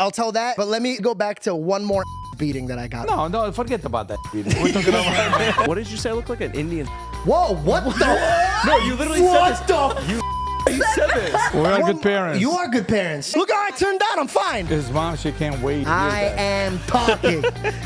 I'll tell that. But let me go back to one more beating that I got. No, forget about that. We're talking about. What did you say? I look like an Indian. Whoa, what the? No, you literally What said the? You said this. We are good parents. You are good parents. Look how I turned out. I'm fine. His mom, she can't wait. to hear I that. am talking.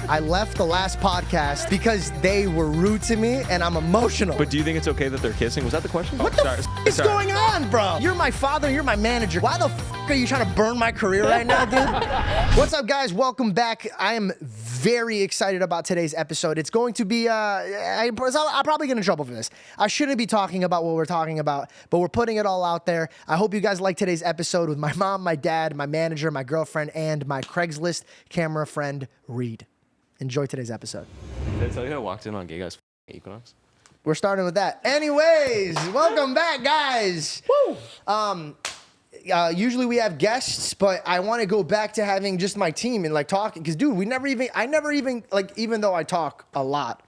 I left the last podcast because they were rude to me and I'm emotional. But do you think it's okay that they're kissing? Was that the question? What the f is going on, bro? You're my father. You're my manager. Why the f are you trying to burn my career right now, dude? What's up, guys? Welcome back. I am very excited about today's episode. It's going to be, I'm probably getting in trouble for this. I shouldn't be talking about what we're talking about, but we're putting it all out there. I hope you guys like today's episode with my mom, my dad, my manager, my girlfriend, and my Craigslist camera friend, Reed. Enjoy today's episode. Did I tell you I walked in on gay guys Equinox? We're starting with that. Anyways, welcome back, guys. Woo! Usually we have guests, but I want to go back to having just my team and like talking. Because, dude, I never even, like, even though I talk a lot,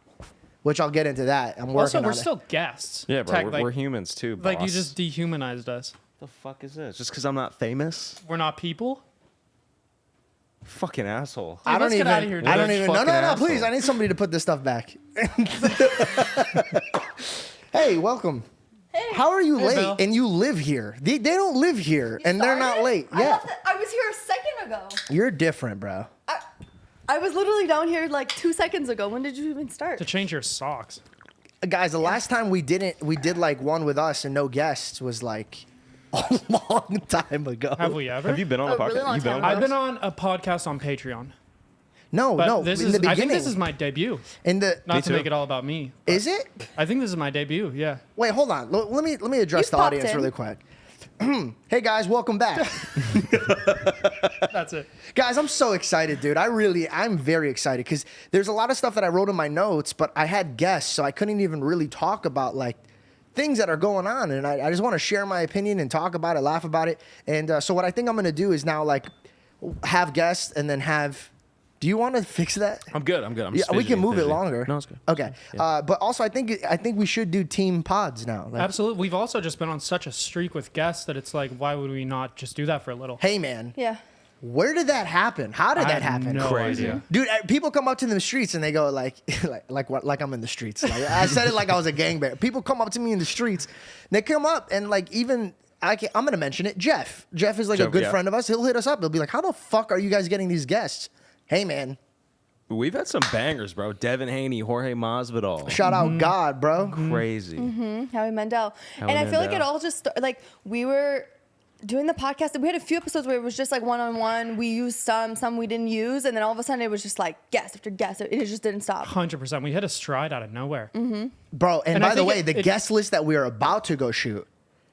which I'll get into that. I'm working Also, on we're it. still guests. Yeah, bro. Tech, We're humans too, boss. Like, you just dehumanized us. The fuck is this? Just because I'm not famous? We're not people. Fucking asshole. I don't let's get even. outta here, dude. I don't even. No, Fucking no, asshole. please. I need somebody to put this stuff back. Hey, welcome. Hey. How are you Hey, late? Bill. And you live here. They don't live here, and they're not started? late. I Yeah, left I was here a second ago. you're different, bro. I was literally down here like 2 seconds ago. When did you even start? To change your socks. Guys, the last time we did like one with us and no guests was like a long time ago. Have we ever? Have you been on a A really podcast? long You've been time on I've a been on a podcast on Patreon. No, But no. this in is. the beginning. I think this is my debut. in the. Not to too. make it all about me. Is it? I think this is my debut. Yeah. Wait, hold on. Let me address You've the popped audience in. really quick. Hey guys, welcome back. That's it. Guys, I'm so excited, dude. I'm very excited because there's a lot of stuff that I wrote in my notes, but I had guests, so I couldn't even really talk about like things that are going on. And I just want to share my opinion and talk about it, laugh about it. And so what I think I'm going to do is now like have guests and then have... Do you want to fix that? I'm good. I'm Yeah, just we can fidgeting, move it fidgeting. longer. No, it's good. Okay. But also, I think we should do team pods now. Like, Absolutely. We've also just been on such a streak with guests that it's like, why would we not just do that for a little? hey, man, Yeah. where did that happen? How did I that have happen? no Crazy. idea. Dude, people come up to the streets and they go like, like I'm in the streets. Like, I said it like I was a gangbanger. People come up to me in the streets. They come up and like even I'm gonna mention it. Jeff is like a Jeff, good yeah. friend of us. He'll hit us up. He'll be like, "How the fuck are you guys getting these guests?" Hey man, We've had some bangers, bro. Devin Haney, Jorge Masvidal. shout out God, bro. Crazy. Howie Mandel. Howie And I feel like Mandel. it all just like we were doing the podcast and we had a few episodes where it was just like one-on-one. We used some we didn't use, and then all of a sudden it was just like guest after guest. It just didn't stop. 100%. We hit a stride out of nowhere. Bro, and I by the think way, the guest list that we are about to go shoot.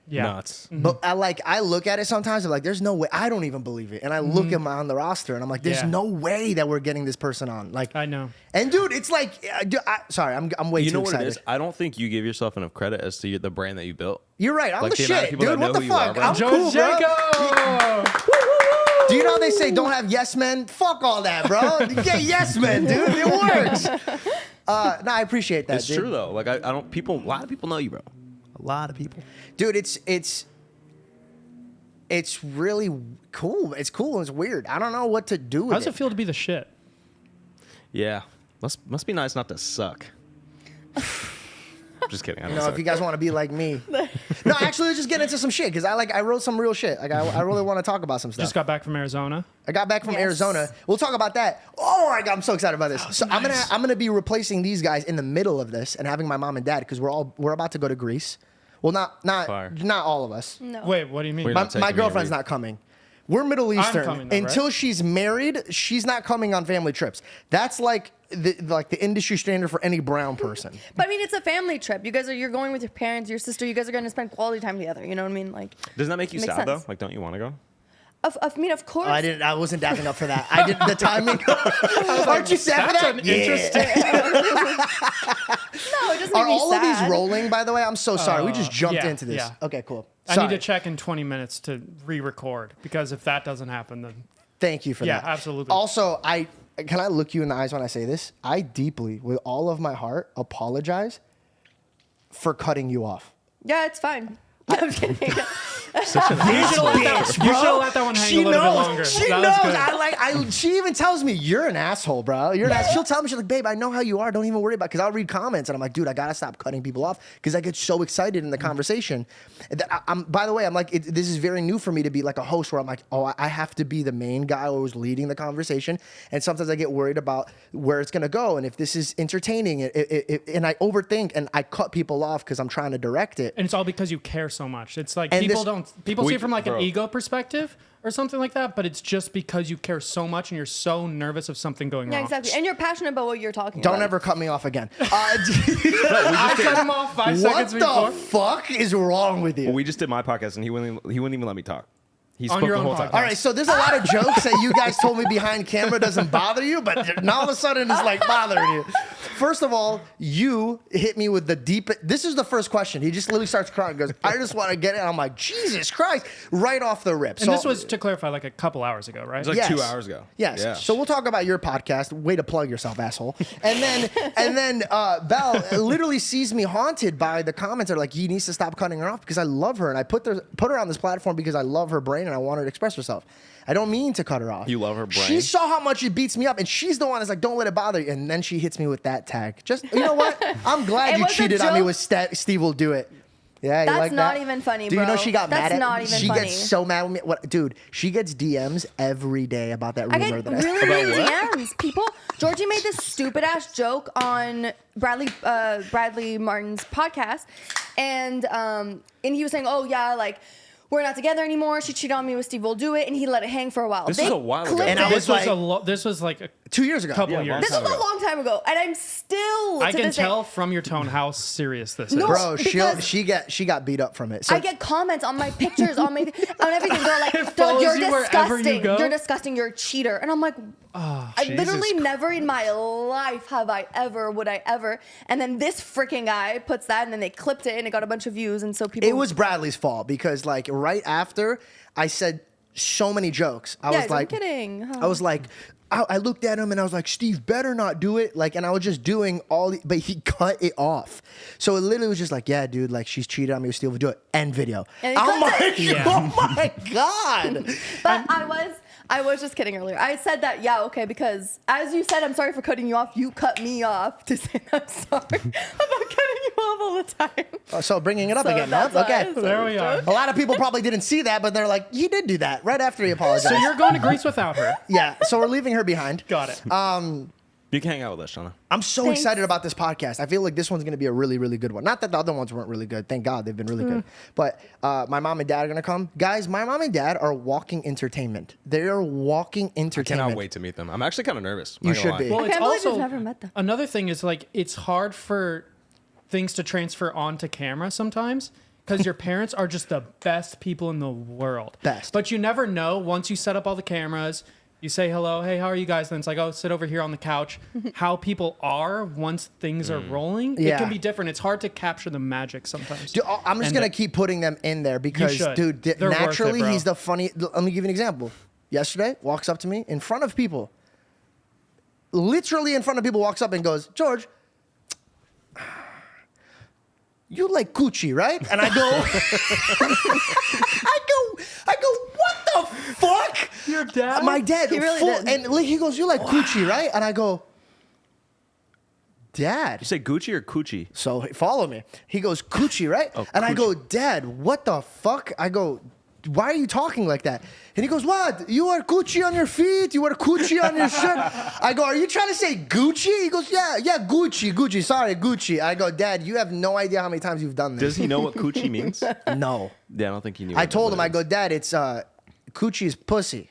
Yeah. Nuts. But I look at it sometimes. I'm like, there's no way. I don't even believe it. And I look at on the roster, and I'm like, there's Yeah. no way that we're getting this person on. Like, I know. And dude, it's like, sorry, I'm way You too know what excited. it is? I don't think you give yourself enough credit as to the brand that you built. You're right. I'm Like, the the amount of shit, people that dude. What know the who you are, fuck? bro. I'm Joe cool, bro. Janko! Do you know how they say don't have yes men? Fuck all that, bro. Get yes men, dude. It works. No, I appreciate that. It's dude. true though. Like I don't. People. A lot of people know you, bro. A lot of people. Dude. It's really cool. It's cool. It's weird. I don't know what to do with How does it feel to be the shit? Yeah. Must be nice not to suck. Just kidding. I don't No, suck. if you guys want to be like me. No, actually, let's just get into some shit because I wrote some real shit. Like I really want to talk about some stuff. Just got back from Arizona. I got back from Yes. Arizona. We'll talk about that. Oh my God, I'm so excited about this. So nice. I'm gonna be replacing these guys in the middle of this and having my mom and dad because we're about to go to Greece. Well, not Fire. all of us. No. Wait, what do you mean? We're My, not taking my me girlfriend's to not coming. We're Middle Eastern. coming though, right? Until she's married, she's not coming on family trips. That's like the industry standard for any brown person. But I mean, it's a family trip. You're going with your parents, your sister. You guys are going to spend quality time together. You know what I mean? Like, Doesn't that make you Makes sad sense. though? Like, don't you want to go? I mean, of course. I wasn't dapping up for that. I did the timing. Aren't you sad for That's that? an interesting. No, it doesn't make Are me all of sad. these rolling, by the way? I'm so sorry. We just jumped yeah, into this. yeah. Okay, cool. I Sorry. need to check in 20 minutes to re-record because if that doesn't happen, then Thank you for Yeah, that. absolutely. Also, can I look you in the eyes when I say this? I deeply, with all of my heart, apologize for cutting you off. Yeah, it's fine. I'm kidding. Such an asshole. bitch, bro. You should have let that one hang a little bit longer. She That was knows. good. She even tells me, "You're an asshole, bro. You're an asshole." She'll tell me, she's like, "Babe, I know how you are. Don't even worry about it." Because I'll read comments and I'm like, "Dude, I gotta stop cutting people off because I get so excited in the conversation." By the way, I'm like, this is very new for me to be like a host where I'm like, oh, I have to be the main guy who's leading the conversation, and sometimes I get worried about where it's gonna go and if this is entertaining, and I overthink and I cut people off because I'm trying to direct it. And it's all because you care so much. It's like And people see it from like bro. an ego perspective or something like that, but it's just because you care so much and you're so nervous of something going Yeah, wrong. exactly. And you're passionate about what you're talking about. Don't ever cut me off again. I cut him off 5 What seconds the before. fuck is wrong with you? Well, we just did my podcast and he wouldn't even let me talk. He On spoke your the own whole time. podcast. All right, so there's a lot of jokes that you guys told me behind camera doesn't bother you, but now all of a sudden it's like bothering you. First of all, you hit me with the deep. This is the first question. He just literally starts crying and goes, "I just want to get it." And I'm like, Jesus Christ, right off the rip. And this was, to clarify, like a couple hours ago, right? It was like 2 hours ago. Yes. Yeah. So we'll talk about your podcast. Way to plug yourself, asshole. And then Belle literally sees me haunted by the comments that are like, he needs to stop cutting her off because I love her and I put her on this platform because I love her brain and I want her to express herself. I don't mean to cut her off. You love her brain? She saw how much it beats me up, and she's the one that's like, "Don't let it bother you." And then she hits me with that tag. Just, you know what? I'm glad It you was a cheated on me joke. with Steve will do it. Yeah, you That's like not that? even funny, Do you know bro. she got That's mad at not even She funny. gets so mad with me. What, dude? She gets DMs every day about that I rumor get that really About weird what? DMs. People, Georgie made this stupid ass joke on Bradley Martin's podcast, and he was saying, "Oh yeah, like." We're not together anymore. She cheated on me with Steve Will Do It, and he let it hang for a while. This was a while ago. clipped And I it. was This was like a 2 years ago. couple Yeah, years. This was time a ago. long time ago, and I'm still. I to can this day- tell from your tone how serious this No, is. Bro, because- she got beat up from it. So I get comments on my pictures, on everything. They're like, It follows "You're you wherever you disgusting. go?" You're disgusting. You're a cheater." And I'm like, I literally never in my life would I ever. And then this freaking guy puts that, and then they clipped it, and it got a bunch of views, and so people. it was Bradley's fault because like right after I said so many jokes, I was like, I'm kidding. I was like, I looked at him and I was like, Steve better not do it. Like, and I was just doing but he cut it off. So it literally was just like, yeah, dude, like she's cheated on me with Steve, do it. End video. And he I'm clipped like, it. Yeah. oh my God. But I was just kidding earlier. I said that, yeah, okay, because as you said, I'm sorry for cutting you off. You cut me off to say I'm sorry about cutting you off all the time. So bringing it up So again, no? that's why I Okay. said There we are. A lot of people probably didn't see that, but they're like, he did do that right after he apologized. So you're going to Greece without her. yeah, so we're leaving her behind. Got it. You can hang out with us, Shauna. I'm so Thanks. excited about this podcast. I feel like this one's going to be a really, really good one. Not that the other ones weren't really good. Thank God they've been really good. But my mom and dad are going to come. Guys, my mom and dad are walking entertainment. They are walking I entertainment. cannot wait to meet them. I'm actually kind of nervous. I'm You not gonna should be. lie. Well, I it's can't believe also you've never met them. another thing is like it's hard for things to transfer onto camera sometimes because your parents are just the best people in the world. Best. But you never know once you set up all the cameras. You say hello, hey, how are you guys? Then it's like, oh, sit over here on the couch. How people are once things are rolling, Yeah. it can be different. It's hard to capture the magic sometimes. Dude, I'm just And going to keep putting them in there because, should. dude, They're worth it, naturally bro. he's the funny. Let me give you an example. Yesterday, walks up to me in front of people. Literally in front of people, walks up and goes, George, you like coochie, right? And I go, I go, what the fuck? Your dad? My dad, He really full, did. and he goes, you like coochie, right? And I go, Dad. You say Gucci or Coochie? So follow me. He goes, coochie, right? Oh, and I coochie. go, Dad, what the fuck? I go, why are you talking like that? And he goes, what? You wear Gucci on your feet? You wear Gucci on your shirt? I go, are you trying to say Gucci? He goes, yeah, Gucci. Sorry, Gucci. I go, Dad, you have no idea how many times you've done Does this. he know what Coochie means? Yeah, No. I don't think he knew. I told him, I go, Dad, it's Gucci is pussy.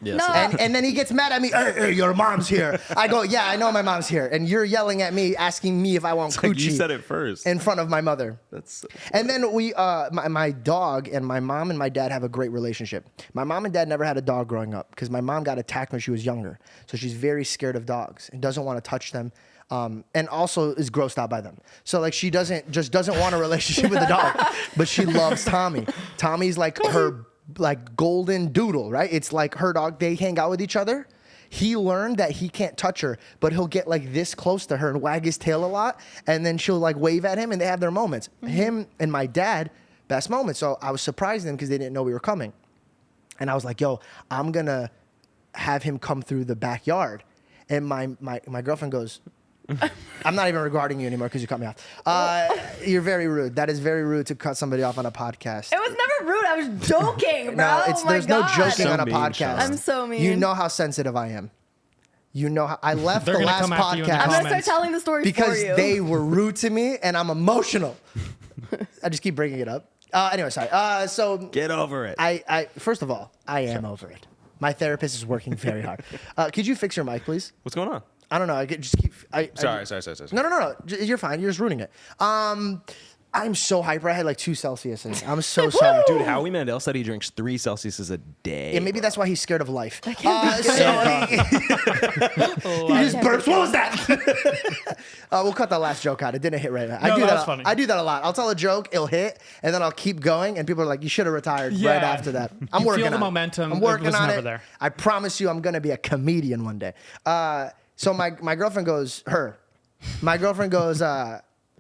Yes. No. And then he gets mad at me. Hey, your mom's here. I go, yeah, I know my mom's here. And you're yelling at me, asking me if I want Like, Gucci you said it first. in front of my mother. That's And then my dog and my mom and my dad have a great relationship. My mom and dad never had a dog growing up because my mom got attacked when she was younger. So she's very scared of dogs and doesn't want to touch them. And also is grossed out by them. So like she doesn't want a relationship with the dog, but she loves Tommy. Tommy's like her like golden doodle, right? It's like her dog. They hang out with each other. He learned that he can't touch her, but he'll get like this close to her and wag his tail a lot. And then she'll like wave at him and they have their moments. Him and my dad best moment. So I was surprising them because they didn't know we were coming. And I was like, yo, I'm going to have him come through the backyard. And my girlfriend goes, I'm not even regarding you anymore because you cut me off. You're very rude. That is very rude to cut somebody off on a podcast. It was never rude. I was joking, bro. No, there's no joking So on a mean, podcast. Sean. I'm so mean. You know how sensitive I am. You know how I left They're the gonna last come after you in the I'm podcast gonna start comments. telling the story because for you. they were rude to me and I'm emotional. I just keep bringing it up. Anyway, sorry. So Get over it. I first of all, I am over it. My therapist is working very hard. Could you fix your mic, please? What's going on? I don't know. I just keep. Sorry. No. You're fine. You're just ruining it. I'm so hyper. I had like 2 Celsiuses. I'm so sorry, Dude, Howie Mandel said he drinks 3 Celsiuses a day. Yeah, maybe that's why he's scared of life. can't be good. He just burps. What was that? We'll cut that last joke out. It didn't hit right. I No, do that's that. funny. I do that a lot. I'll tell a joke, it'll hit, and then I'll keep going, and people are like, "You should have retired right Yeah. after that." I'm You working feel the on momentum. it. I'm It working was on never it. there. I promise you, I'm gonna be a comedian one day. So my girlfriend goes, my girlfriend goes,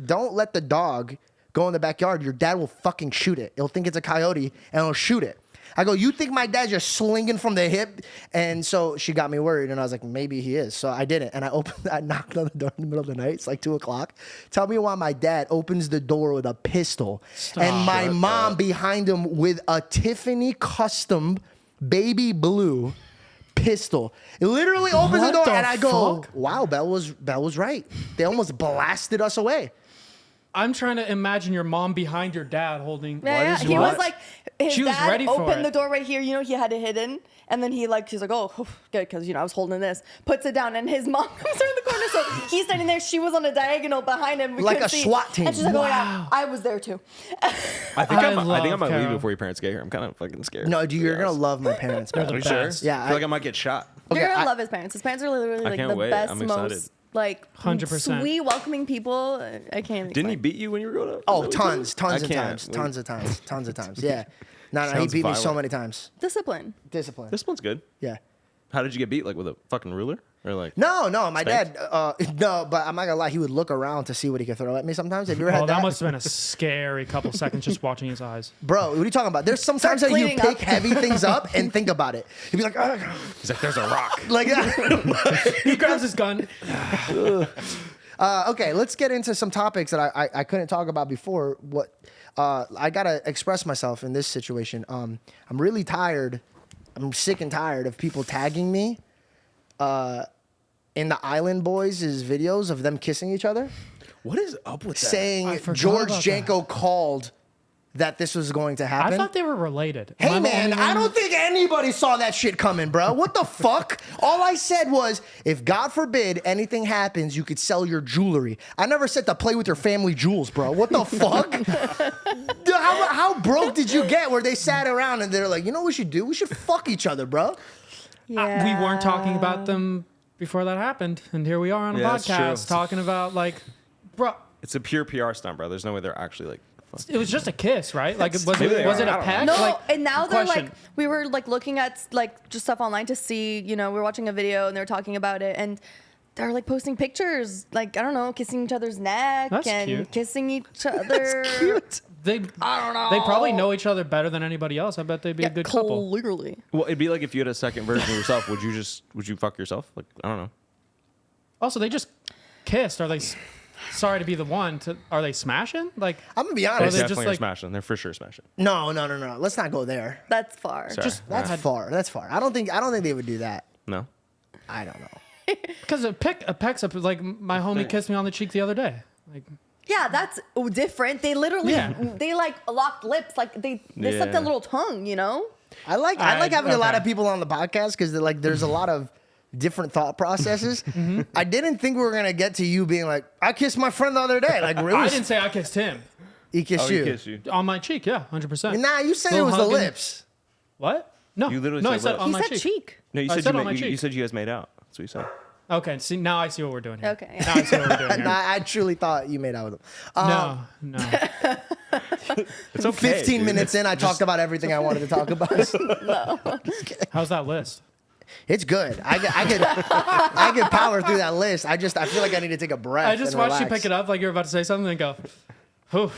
don't let the dog go in the backyard. Your dad will fucking shoot it. He'll think it's a coyote and he'll shoot it. I go, you think my dad's just slinging from the hip? And so she got me worried, and I was like, maybe he is. So I didn't, and I knocked on the door in the middle of the night. It's like 2:00. Tell me why my dad opens the door with a pistol, and my mom behind him with a Tiffany custom baby blue pistol. It literally opens the What door, the and I go, fuck? wow, Belle was right. They almost blasted us away. I'm trying to imagine your mom behind your dad holding. Yeah, What? he was like, his She was dad ready for opened it. the door right here. You know, he had it hidden. And then she's like, oh, good, because, I was holding this. Puts it down, and his mom comes around the corner. So he's standing there. She was on a diagonal behind him. We Like couldn't a see. SWAT team. And she's like, oh, yeah, I was there, too. I think I love might leave Carol. before your parents get here. I'm kind of fucking scared. No, dude, you're gonna love my parents. They're man. the Are you sure? best. Yeah, I feel like I might get shot. Okay, You're going I- to love his parents. His parents are literally like can't the wait. best, I'm excited. most, like, 100%. sweet, welcoming people. I can't Didn't he explain. beat you when you were growing up? Oh, Is that what he tons told you? of I can't times. wait. Tons of times. Yeah. No, he Sounds beat me so violent. many times. Discipline. Discipline. This one's good. Yeah. How did you get beat? Like with a fucking ruler? Or like No, my Spanked? dad, no, but I'm not gonna lie, he would look around to see what he could throw at me sometimes. Have you ever had Oh, that? that must have been a scary couple seconds just watching his eyes. Bro, what are you talking about? There's sometimes Start that you cleaning pick up. heavy things up and think about it. He'd be like, "Ugh," he's like, there's a rock. like that. He grabs his gun. Okay, let's get into some topics that I couldn't talk about before. What I gotta express myself in this situation. I'm really tired. I'm sick and tired of people tagging me in the Island Boys' videos of them kissing each other, What is up with that? I saying forgot George about Janko called that this was going to happen. I thought they were related. Hey Am I the man, only I one? don't think anybody saw that shit coming, bro. What the fuck? All I said was, if God forbid anything happens, you could sell your jewelry. I never said to play with your family jewels, bro. What the fuck? Dude, how broke did you get where they sat around and they're like, you know what we should do? We should fuck each other, bro. Yeah. We weren't talking about them before that happened, and here we are on a Yeah, that's true. podcast talking about like, bro. It's a pure PR stunt, bro. There's no way they're actually like. Fuck. It was just a kiss, right? Like, was Maybe it they was are. it I a don't peck? No, Like, and now they're question. like, we were like looking at like just stuff online to see, we were watching a video and they were talking about it, and they're like posting pictures, like, I don't know, kissing each other's neck That's and cute. kissing each other. Cute. They, I don't know. They probably know each other better than anybody else. I bet they'd be a good couple. Clearly. Well, it'd be like if you had a second version of yourself. Would you fuck yourself? Like, I don't know. Also, they just kissed. Are they? Sorry to be the one. Are they smashing? Like, I'm gonna be They Or honest. they definitely just, are like- smashing. They're for sure smashing. No. Let's not go there. That's far. Sorry. just That's far. That's far. I don't think they would do that. No. I don't know. because a peck's up. Like my homie kissed me on the cheek the other day. Like, Yeah, that's different. They literally, Yeah. they like locked lips. Like they sucked Yeah. a little tongue, I like having a lot of people on the podcast because like there's a lot of different thought processes. I didn't think we were gonna get to you being like, I kissed my friend the other day. Like, really? I didn't say I kissed him He kissed Oh, you. he kissed you. on my cheek. Yeah, 100%. Nah, you said it Little was the hugging. lips. What? No, You literally no. I said said lips. on He my said cheek. cheek. No, you I said said you, on my you cheek. said you guys made out. That's what you said. Okay, see now I see what we're doing here. Okay. Now I see what we're doing here. Nah, I truly thought you made out with him. No. It's okay. 15 dude. minutes in, I talked about everything I wanted to talk about. How's that list? It's good. I could power through that list. I feel like I need to take a breath. I just and watched you relax. pick it up like you're about to say something and go, "Whew."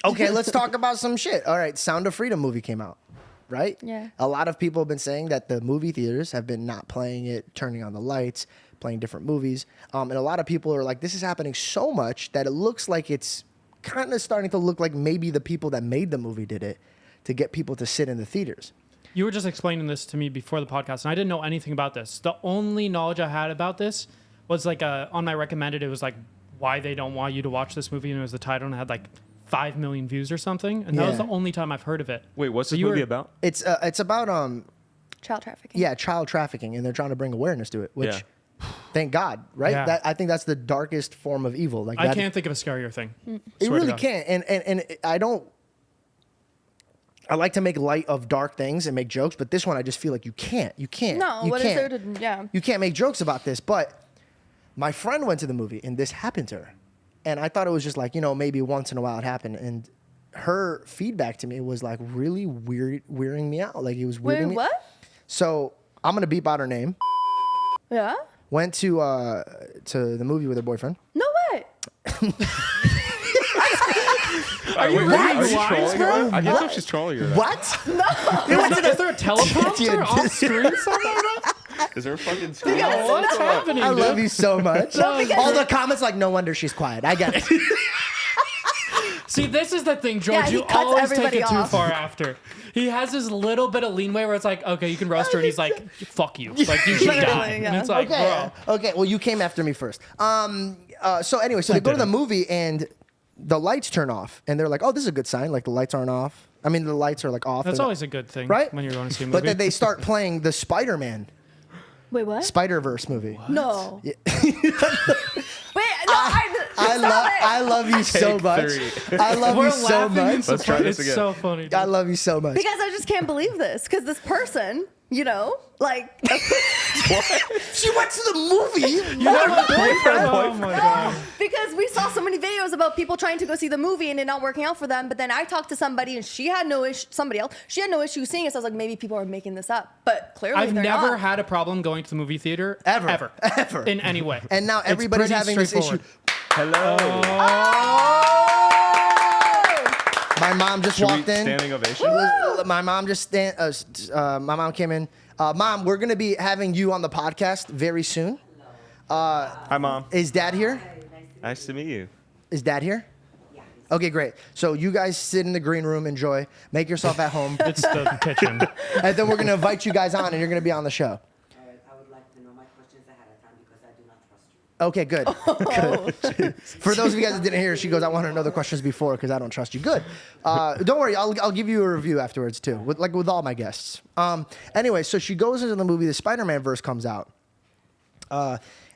Okay, let's talk about some shit. All right, Sound of Freedom movie came out, right? Yeah. A lot of people have been saying that the movie theaters have been not playing it, turning on the lights, playing different movies. And a lot of people are like, this is happening so much that it looks like it's kind of starting to look like maybe the people that made the movie did it to get people to sit in the theaters. You were just explaining this to me before the podcast, and I didn't know anything about this. The only knowledge I had about this was like on my recommended, it was like why they don't want you to watch this movie, and it was the title, and it had like 5 million views or something, and that was Yeah. the only time I've heard of it. Wait, what's So this you movie were- about? It's about Child trafficking. yeah, child trafficking, and they're trying to bring awareness to it, which Yeah. thank God, right? Yeah. I think that's the darkest form of evil. Like I that, can't think of a scarier thing. It Swear to really God. can't. And I don't. I like to make light of dark things and make jokes, but this one I just feel like you can't. You can't. No, you what is can't. there to? Yeah. You can't make jokes about this. But my friend went to the movie and this happened to her, and I thought it was just like, maybe once in a while it happened. And her feedback to me was like really weirding me out. Like it was weirding Wait, me. what? So I'm gonna beep out her name. Yeah. Went to the movie with her boyfriend. No way. Are you reading lines, trolling bro? her? I guess she's trolling you. What? Is there a teleprompter off screen somewhere? Is there a fucking What's happening? I dude? love you so much. because- All the comments like, no wonder she's quiet. I get it. See, this is the thing, George. Yeah, he you cuts always take everybody it too off. far after. He has this little bit of leanway where it's like, okay, you can roast her, and he's like, fuck you. Like, you should die. Literally, yeah. And it's like, Okay. bro. Okay. Well, you came after me first. So anyway, so they go to the movie and the lights turn off, and they're like, "Oh, this is a good sign. Like the lights aren't off. I mean, the lights are like off. That's They're not- always a good thing, right when you're going to see a movie. But then they start playing the Spider-Man, Wait, what? Spider-Verse movie. No. Wait, no, I love you so Take much. 3. I love We're you so laughing much. and Let's try this it's again. so funny. Dude. I love you so much. Because I just can't believe this. Because this person, like, She went to the movie. You have a boyfriend? Oh my god. because we saw so many videos about people trying to go see the movie and it not working out for them. But then I talked to somebody and she had no issue. Somebody else, she had no issue seeing it. So I was like, maybe people are making this up. But clearly, I've they're never not. had a problem going to the movie theater Ever. Ever. in any way. And now It's everybody's pretty having this issue. straightforward. Hello. My mom just Should we walked in. standing ovation? My mom my mom came in. Mom, we're gonna be having you on the podcast very soon. Hi, Mom. Is Dad here? Nice to meet you. Is Dad here? Okay, great. So you guys sit in the green room, enjoy, make yourself at home, It's the kitchen. and then we're gonna invite you guys on, and you're gonna be on the show. All right, I would like to know my questions ahead of time because I do not trust you. Okay, good. Good. For those of you guys that didn't hear, she goes, "I want to know the questions before because I don't trust you." Good. Don't worry, I'll give you a review afterwards too, with all my guests. Anyway, so she goes into the movie. The Spider-Man verse comes out,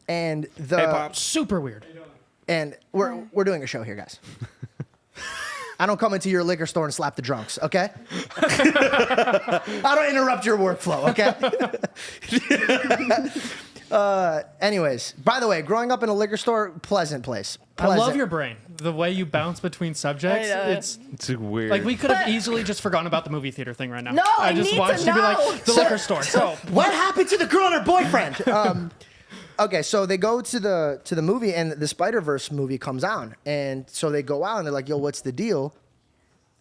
and the Hey, Pops. Super weird. and we're doing a show here, guys. I don't come into your liquor store and slap the drunks, okay? I don't interrupt your workflow, okay? Anyways, by the way, growing up in a liquor store, pleasant place. I Pleasant. love your brain. The way you bounce between subjects. I know. It's It's weird. like we could have But- easily just forgotten about the movie theater thing right now. No, I I just need watched to you be know. like the liquor store. So What happened to the girl and her boyfriend? Okay, so they go to the movie, and the Spider-Verse movie comes on, and so they go out and they're like, "Yo, what's the deal?"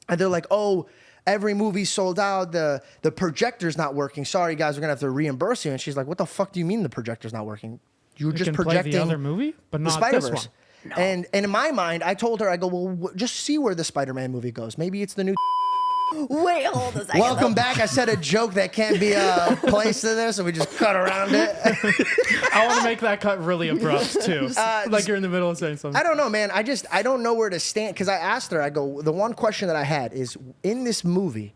And they're like, "Oh, every movie's sold out. The projector's not working. Sorry, guys, we're gonna have to reimburse you." And she's like, "What the fuck do you mean the projector's not working? You were you just can play projecting the other movie, but the not Spider-Verse." this one. And in my mind, I told her, I go, "Well, just see where the Spider-Man movie goes. Maybe it's the new." Wait, hold a second. Welcome back. I said a joke that can't be placed in there, so we just cut around it. I want to make that cut really abrupt too. Like you're in the middle of saying something. I don't know, man. I don't know where to stand because I asked her. I go, the one question that I had is, in this movie,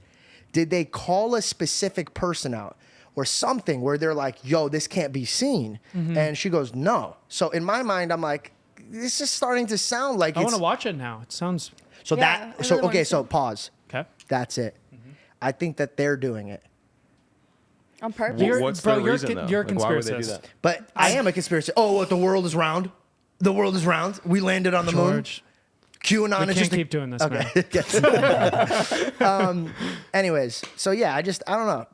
did they call a specific person out or something where they're like, "Yo, this can't be seen," and she goes, "No." So in my mind, I'm like, this is starting to sound like I it's want to watch it now. It sounds so Yeah, that. I So really want okay, to so see. pause. okay. That's it. I think that they're doing it, On purpose. You're- What's bro, the you're reason, con- though? you're a Like, why would they do conspiracist. that? but I am a conspiracy. Oh, what? The world is round. The world is round. We landed on the moon. George, QAnon we is can't just a keep doing this, man. Anyways, so yeah, I don't know,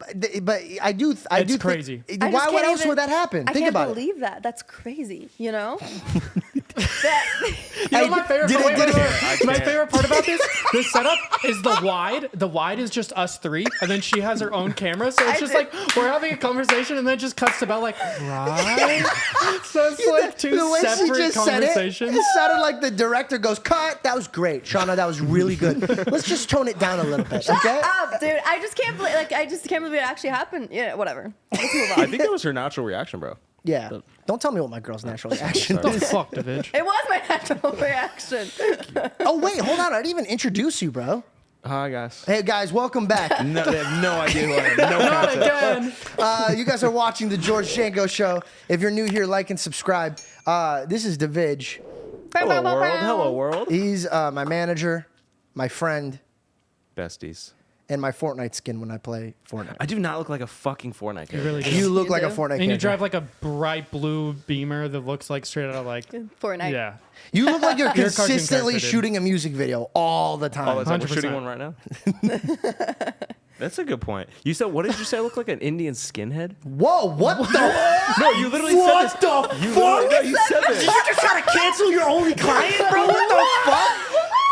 but I do. I It's do crazy. I just Why? What can't else even- would that happen? I Think can't about it. believe that. That's crazy. You know. You know my favorite Did part? it- Wait, did wait, it- wait. My favorite part about this setup is the wide. The wide is just us three, and then she has her own camera. So it's I just did. like we're having a conversation, and then it just cuts to Belle like, right? So it's like two the way she separate just said it, conversations. it sounded like the director goes, "Cut! That was great, Shauna. That was really good. Let's just tone it down a little bit, okay?" Up, dude. I just can't believe. Like, I just can't believe it actually happened. Yeah, whatever. Let's move on. I think that was her natural reaction, bro. Yeah. Don't tell me what my girl's natural reaction The is. fuck, Divij. It was my natural reaction. Oh wait, hold on. I didn't even introduce you, bro. Hi, guys. Hey guys, welcome back. No, they have no idea who I am. No Not context. again. You guys are watching the George Janko Show. If you're new here, like and subscribe. This is Divij. Hello, world. Hello, world. He's my manager, my friend, Besties. and my Fortnite skin when I play Fortnite. I do not look like a fucking Fortnite character. You really do. You look You like a do? Fortnite And you character. drive like a bright blue Beamer that looks like straight out of like, Fortnite. yeah. You look like you're You're a cartoon consistently character, dude. shooting a music video all the time. Oh, that's like we're 100%. shooting one right now? That's a good point. You said, what did you say? I look like an Indian skinhead? Whoa, what the? No, you literally What said the this. You fuck? literally, no, you said Did this. you just try to cancel your only client, bro? What the fuck?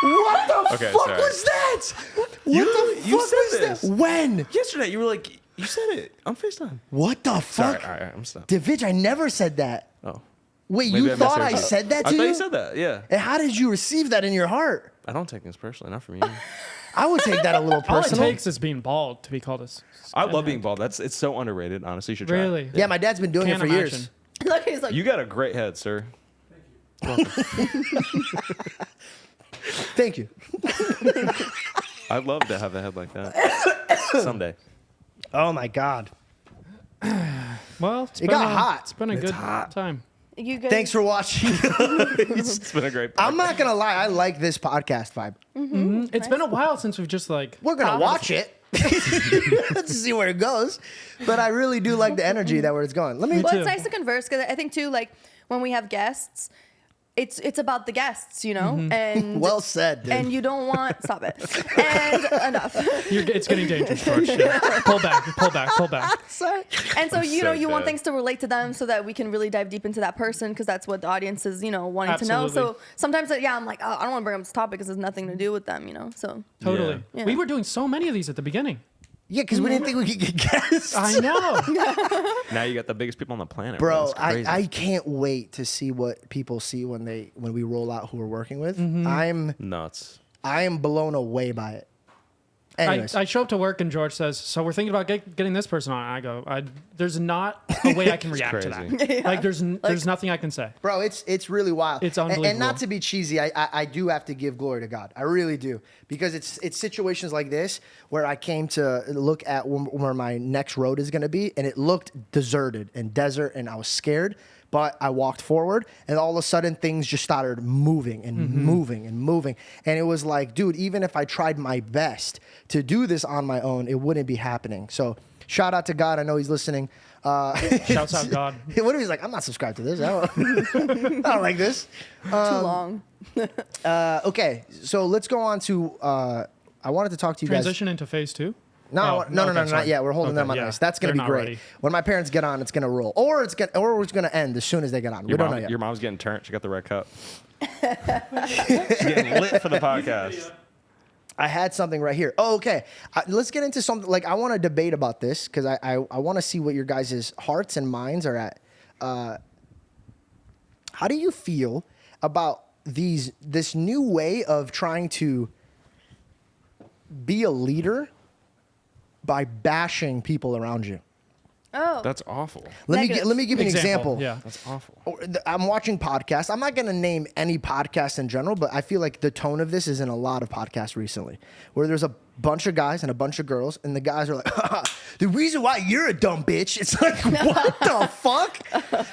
What the Okay, fuck sorry. was that? What You- the fuck you said was this. that? When? Yesterday, you were like, you said it on FaceTime. What the Sorry, fuck? all right, I'm stopped. Divij, I never said that. Oh. Wait, Maybe you thought I misheard you. said that to I you? thought you said that, yeah. And how did you receive that in your heart? I don't take this personally, not from you. I would take that a little All it personal. takes is being bald to be called a I love being bald. It's so underrated, honestly. You should try it. Really? Yeah, my dad's been doing Can't it for years. imagine. Look, he's like, You got a great head, sir. Thank you. I'd love to have a head like that someday. Oh my God. Well, It got hot. It's been a good time. you good? Thanks for watching. It's been a great I'm not gonna lie, I like this podcast vibe. It's been a while since we've just like. We're gonna watch it. Let's see where it goes. But I really do like the energy that where it's going. Let me. Well, too. it's nice to converse because I think too, like when we have guests, it's about the guests, you know, and Well said, dude. and you don't want stop it, and enough. It's getting dangerous, George. Yeah. Pull back, pull back, pull back. Sorry. And so, you know, you want bad. things to relate to them so that we can really dive deep into that person because that's what the audience is, you know, wanting to know. Absolutely. So sometimes, yeah, I'm like, oh, I don't want to bring up this topic because there's nothing to do with them, you know. So Totally. Yeah. We were doing so many of these at the beginning. Yeah, because we didn't think we could get guests. I know. Now you got the biggest people on the planet. Bro, That's crazy. I can't wait to see what people see when we roll out who we're working with. Nuts. I am blown away by it. Anyways, I show up to work and George says, "So we're thinking about getting this person on." I go, "There's not a way I can react to that. Like there's nothing I can say." bro, it's really wild. It's And unbelievable. not to be cheesy, I do have to give glory to God. I really do, because it's situations like this where I came to look at where my next road is going to be, and it looked deserted and desert, and I was scared. But I walked forward, and all of a sudden things just started moving and moving and moving. And it was like, dude, even if I tried my best to do this on my own, it wouldn't be happening. So shout out to God. I know he's listening. Shouts out God. What if he's like, I'm not subscribed to this. I don't like this. too long. Okay, so let's go on to. I wanted to talk to you Transition into phase 2. guys. No, okay, not sorry. yet. We're holding them on yeah. ice. That's gonna They're be not great. ready. When my parents get on, it's gonna roll, or it's gonna end as soon as they get on. We don't know yet. Your mom's getting turned. She got the red cup. She's getting lit for the podcast. I had something right here. Oh, okay. Let's get into something. Like, I want to debate about this because I want to see what your guys' hearts and minds are at. How do you feel about this new way of trying to be a leader by bashing people around you? Oh, That's awful. Let me Negative. give you an example. Yeah. That's awful. I'm watching podcasts. I'm not going to name any podcast in general, but I feel like the tone of this is in a lot of podcasts recently, where there's a bunch of guys and a bunch of girls, and the guys are like, the reason why you're a dumb bitch. It's like, what the fuck?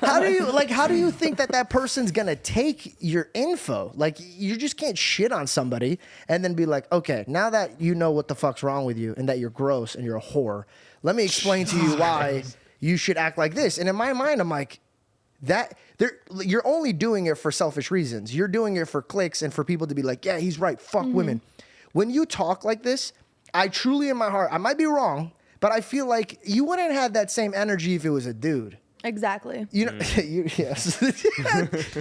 How do you think that person's going to take your info? Like, you just can't shit on somebody and then be like, okay, now that you know what the fuck's wrong with you and that you're gross and you're a whore, let me explain to you why you should act like this. And in my mind, I'm like, you're only doing it for selfish reasons. You're doing it for clicks and for people to be like, yeah, he's right. Fuck women. When you talk like this, I truly in my heart, I might be wrong, but I feel like you wouldn't have that same energy if it was a dude. Exactly. You know, yes.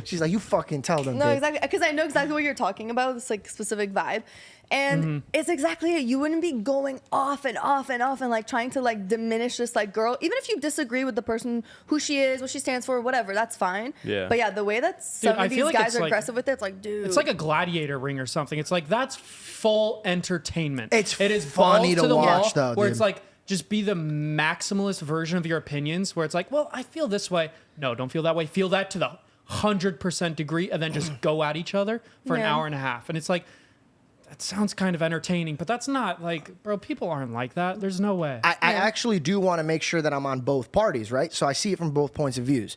She's like, you fucking tell them. No, bitch." exactly. Because I know exactly what you're talking about, this like specific vibe. And it's exactly it. You wouldn't be going off and off and off and like trying to like diminish this like girl. Even if you disagree with the person, who she is, what she stands for, whatever, that's fine. Yeah. But yeah, the way that some I of feel these like guys it's are like- aggressive with it, it's like, dude. It's like a gladiator ring or something. It's like that's full entertainment. It is balls funny to the watch, wall, though, where dude. it's like just be the maximalist version of your opinions. Where it's like, well, I feel this way. No, don't feel that way. Feel that to the 100% degree, and then just go at each other for an Yeah. hour and a half. And it's like that sounds kind of entertaining, but that's not like, bro. People aren't like that. There's no way. I actually do want to make sure that I'm on both parties, right? So I see it from both points of views.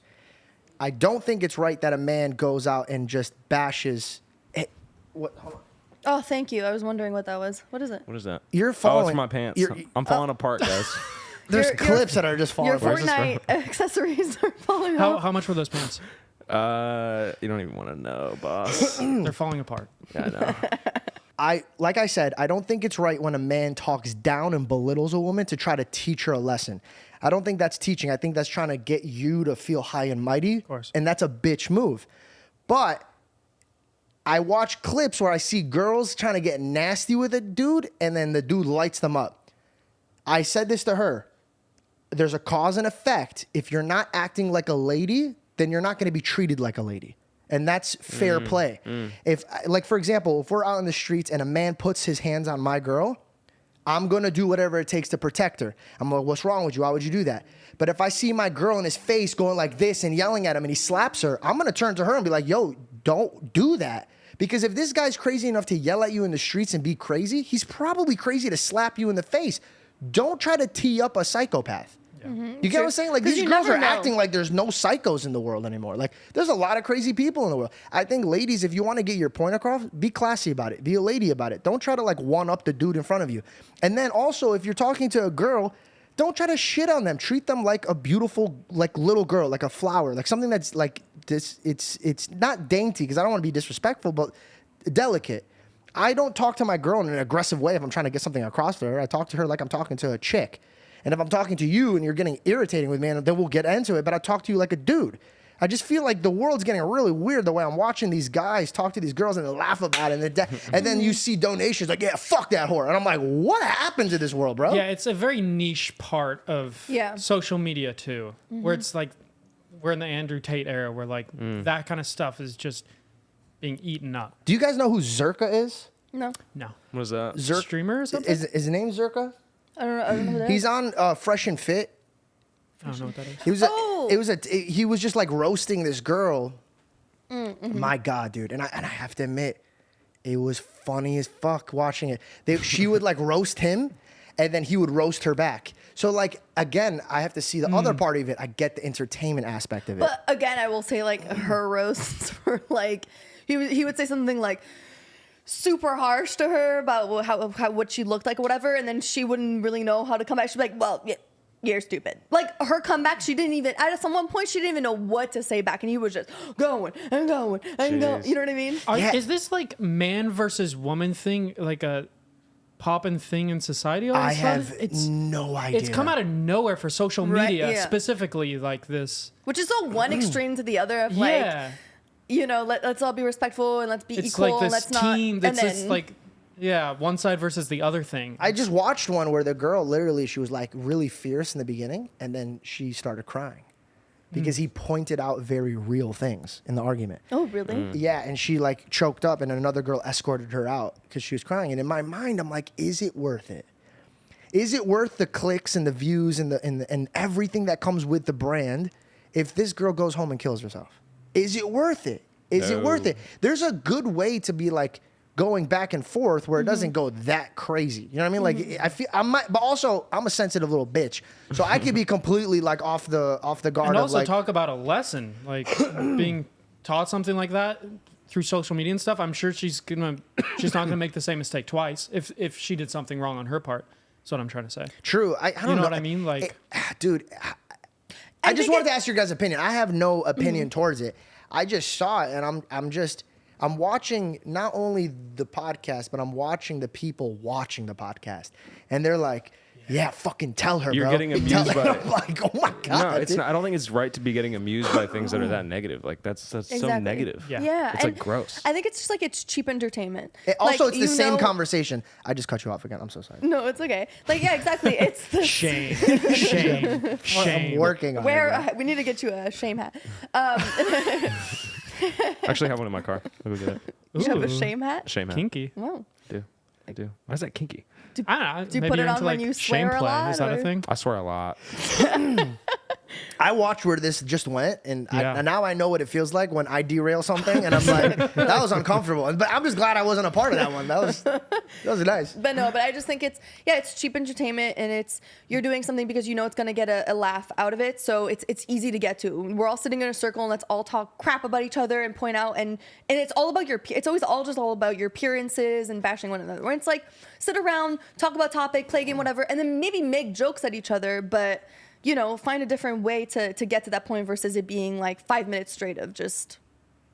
I don't think it's right that a man goes out and just bashes. What? Hold on. oh, thank you. I was wondering what that was. What is it? What is that? You're Oh, falling. it's my pants. you're- I'm falling apart, guys. There's Your- clips that are just falling Your apart. Fortnite accessories are falling how off. much were those pants? You don't even want to know, boss. They're falling apart. Yeah, I know. Like I said, I don't think it's right when a man talks down and belittles a woman to try to teach her a lesson. I don't think that's teaching. I think that's trying to get you to feel high and mighty. Of course. And that's a bitch move. But I watch clips where I see girls trying to get nasty with a dude, and then the dude lights them up. I said this to her. There's a cause and effect. If you're not acting like a lady, then you're not going to be treated like a lady. And that's fair play. If, like, for example, if we're out in the streets and a man puts his hands on my girl, I'm going to do whatever it takes to protect her. I'm like, what's wrong with you? Why would you do that? But if I see my girl in his face going like this and yelling at him and he slaps her, I'm going to turn to her and be like, yo, don't do that. Because if this guy's crazy enough to yell at you in the streets and be crazy, he's probably crazy to slap you in the face. Don't try to tee up a psychopath. You get what I'm saying? Like, 'Cause these you girls never are know. acting like there's no psychos in the world anymore. Like, there's a lot of crazy people in the world. I think, ladies, if you want to get your point across, be classy about it. Be a lady about it. Don't try to, like, one-up the dude in front of you. And then also, if you're talking to a girl, don't try to shit on them. Treat them like a beautiful, like, little girl, like a flower, like something that's, like, this. It's not dainty, because I don't want to be disrespectful, but delicate. I don't talk to my girl in an aggressive way if I'm trying to get something across to her. I talk to her like I'm talking to a chick. And if I'm talking to you and you're getting irritating with me, then we'll get into it. But I talk to you like a dude. I just feel like the world's getting really weird the way I'm watching these guys talk to these girls and they laugh about it. And then you see donations like, yeah, fuck that whore. And I'm like, what happened to this world, bro? Yeah, it's a very niche part of Yeah. social media too, where it's like we're in the Andrew Tate era, where like that kind of stuff is just being eaten up. Do you guys know who Zerka is? No, No, What is that? streamer or something? Is his name Zerka? I don't know. I don't know who that He's is. on Fresh and Fit. I don't know what that is. He was Oh. he was just like roasting this girl. My God, dude. And I have to admit, it was funny as fuck watching it. She would like roast him and then he would roast her back. So like, again, I have to see the other part of it. I get the entertainment aspect of it. But again, I will say like her roasts were like he would say something like super harsh to her about how what she looked like or whatever, and then she wouldn't really know how to come back. She'd be like, "Well, yeah, you're stupid." Like her comeback, she didn't even at some one point she didn't even know what to say back, and he was just going and going and going. Jeez. You know what I mean? Yeah. Is this like man versus woman thing, like a poppin' thing in society? All of a I sudden? have no idea. It's come out of nowhere for social Right, media, yeah. specifically like this. Which is so one extreme to the other of like, Yeah, you know, let's all be respectful and let's be it's equal. like And this let's not. team. And It's then, this like, yeah, one side versus the other thing. I just watched one where the girl literally, she was like really fierce in the beginning and then she started crying because he pointed out very real things in the argument. oh really? Yeah, and she like choked up and another girl escorted her out because she was crying. And in my mind, I'm like, is it worth it? Is it worth the clicks and the views and and everything that comes with the brand if this girl goes home and kills herself? Is it worth it? Is it worth No. it? There's a good way to be like going back and forth where it doesn't go that crazy. You know what I mean? Like I feel I might, but also I'm a sensitive little bitch, so I could be completely like off the guard And of also like. talk about a lesson, like being taught something like that through social media and stuff. I'm sure she's not gonna make the same mistake twice if she did something wrong on her part. That's what I'm trying to say. True, I don't You know know what I mean? Like, dude, I just think wanted to ask your guys' opinion. I have no opinion towards it. I just saw it, and I'm watching not only the podcast, but I'm watching the people watching the podcast, and they're like, Yeah, fucking tell her, You're bro. getting amused Tell her. by it. I'm like, oh my god. No, it's dude. not. I don't think it's right to be getting amused by things that are that negative. Like that's so Exactly. negative. Yeah. Yeah, It's like and gross. I think it's just like it's cheap entertainment. Also, Like, it's the you same know- conversation. I just cut you off again. I'm so sorry. No, it's okay. Like, yeah, exactly. It's the Shame. Shame. I'm Shame. working on it. where bro. we need to get you a shame hat. I actually have one in my car. I'll go get it. You have a Ooh. shame hat. Shame hat. Kinky. Wow. I do. Why is that kinky? I don't know. Do you maybe put it you're on into, when like, you shame swear a play. lot, Is that or- a thing? I swear a lot. I watched where this just went, and Yeah. and now I know what it feels like when I derail something, and I'm like, that was uncomfortable. But I'm just glad I wasn't a part of that one. That was nice. But no, but I just think it's cheap entertainment, and you're doing something because you know it's gonna get a laugh out of it. So it's easy to get to. We're all sitting in a circle and let's all talk crap about each other and point out and it's all about it's always all about your appearances and bashing one another. Where it's like sit around, talk about topic, play a game, whatever, and then maybe make jokes at each other, but you know, find a different way to get to that point versus it being like 5 minutes straight of just,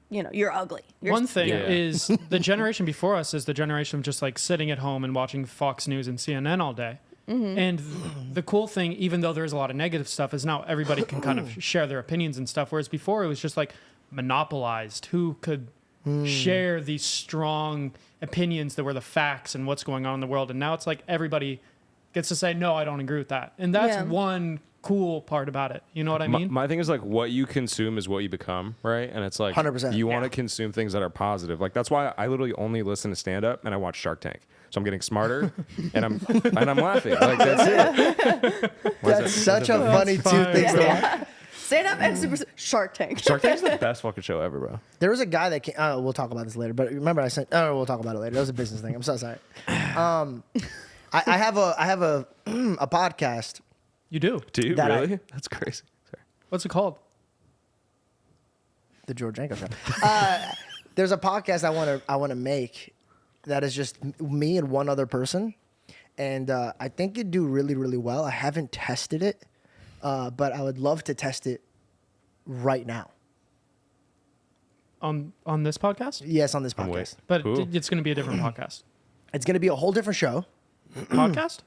you know, you're ugly. One thing Yeah. is the generation before us is the generation of just like sitting at home and watching Fox News and CNN all day. And the cool thing, even though there's a lot of negative stuff, is now everybody can kind of share their opinions and stuff. Whereas before it was just like monopolized. Who could share these strong opinions that were the facts and what's going on in the world? And now it's like everybody gets to say, no, I don't agree with that. And that's Yeah. one cool part about it. You know what I mean? My thing is like what you consume is what you become, right? And it's like 100%. you want to consume things that are positive. Like that's why I literally only listen to stand up and I watch Shark Tank. So I'm getting smarter and I'm laughing. Like that's it. That's such a funny two fine. things to watch. Stand up and super Shark Tank. Shark Tank is the best fucking show ever, bro. There was a guy that came. Oh, we'll talk about this later. But remember, I said, oh, we'll talk about it later. That was a business thing. I'm so sorry. I have a podcast. You do. Do you That I- really? That's crazy. Sorry. What's it called? The George Janko Show. There's a podcast I want to make that is just me and one other person, and I think it'd do really really well. I haven't tested it, but I would love to test it right now. On this podcast? Yes, on this I'm podcast. waiting. But Cool. it's going to be a different podcast. It's going to be a whole different show. Podcast?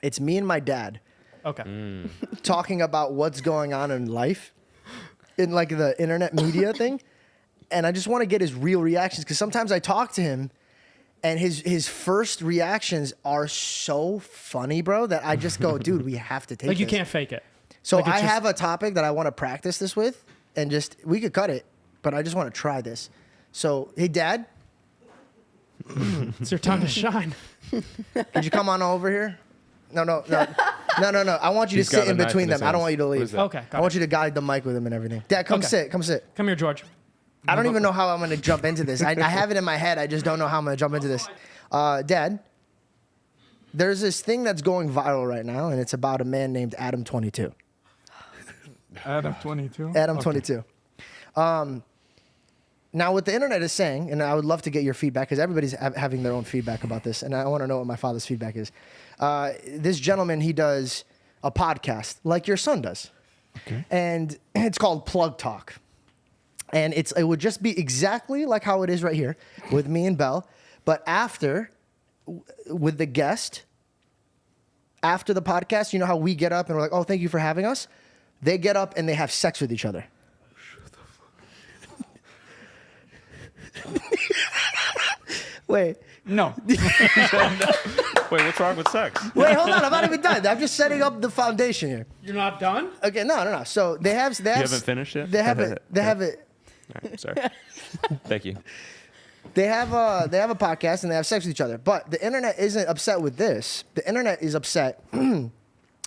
It's me and my dad Okay. talking about what's going on in life, in like the internet media thing, and I just want to get his real reactions because sometimes I talk to him. And his first reactions are so funny, bro, that I just go, dude, we have to take Like you this. can't fake it. So like, it's I just- have a topic that I want to practice this with, and just we could cut it, but I just want to try this. So, hey, Dad, It's your time to shine. could you come on over here? No. I want you He's to sit got a in knife between in his them. I don't hands. want you to What is leave. that? Okay. I want you to guide the mic with him and everything. Dad, come Okay. sit. Come sit. Come here, George. I don't even know how I'm going to jump into this. I have it in my head. I just don't know how I'm going to jump into this. Dad, there's this thing that's going viral right now, and it's about a man named Adam 22. Adam 22. Adam Okay. 22. Now, what the internet is saying, and I would love to get your feedback because everybody's having their own feedback about this, and I want to know what my father's feedback is. This gentleman, he does a podcast like your son does, Okay. and it's called Plug Talk. And it would just be exactly like how it is right here with me and Belle, but with the guest, after the podcast, you know how we get up and we're like, oh, thank you for having us? They get up and they have sex with each other. Wait, No. Wait, what's wrong with sex? hold on, I'm not even done. I'm just setting up the foundation here. You're not done? Okay, no. So they have. You haven't finished yet? They have it. All right, sorry. Thank you. They have a podcast and they have sex with each other. But the internet isn't upset with this. The internet is upset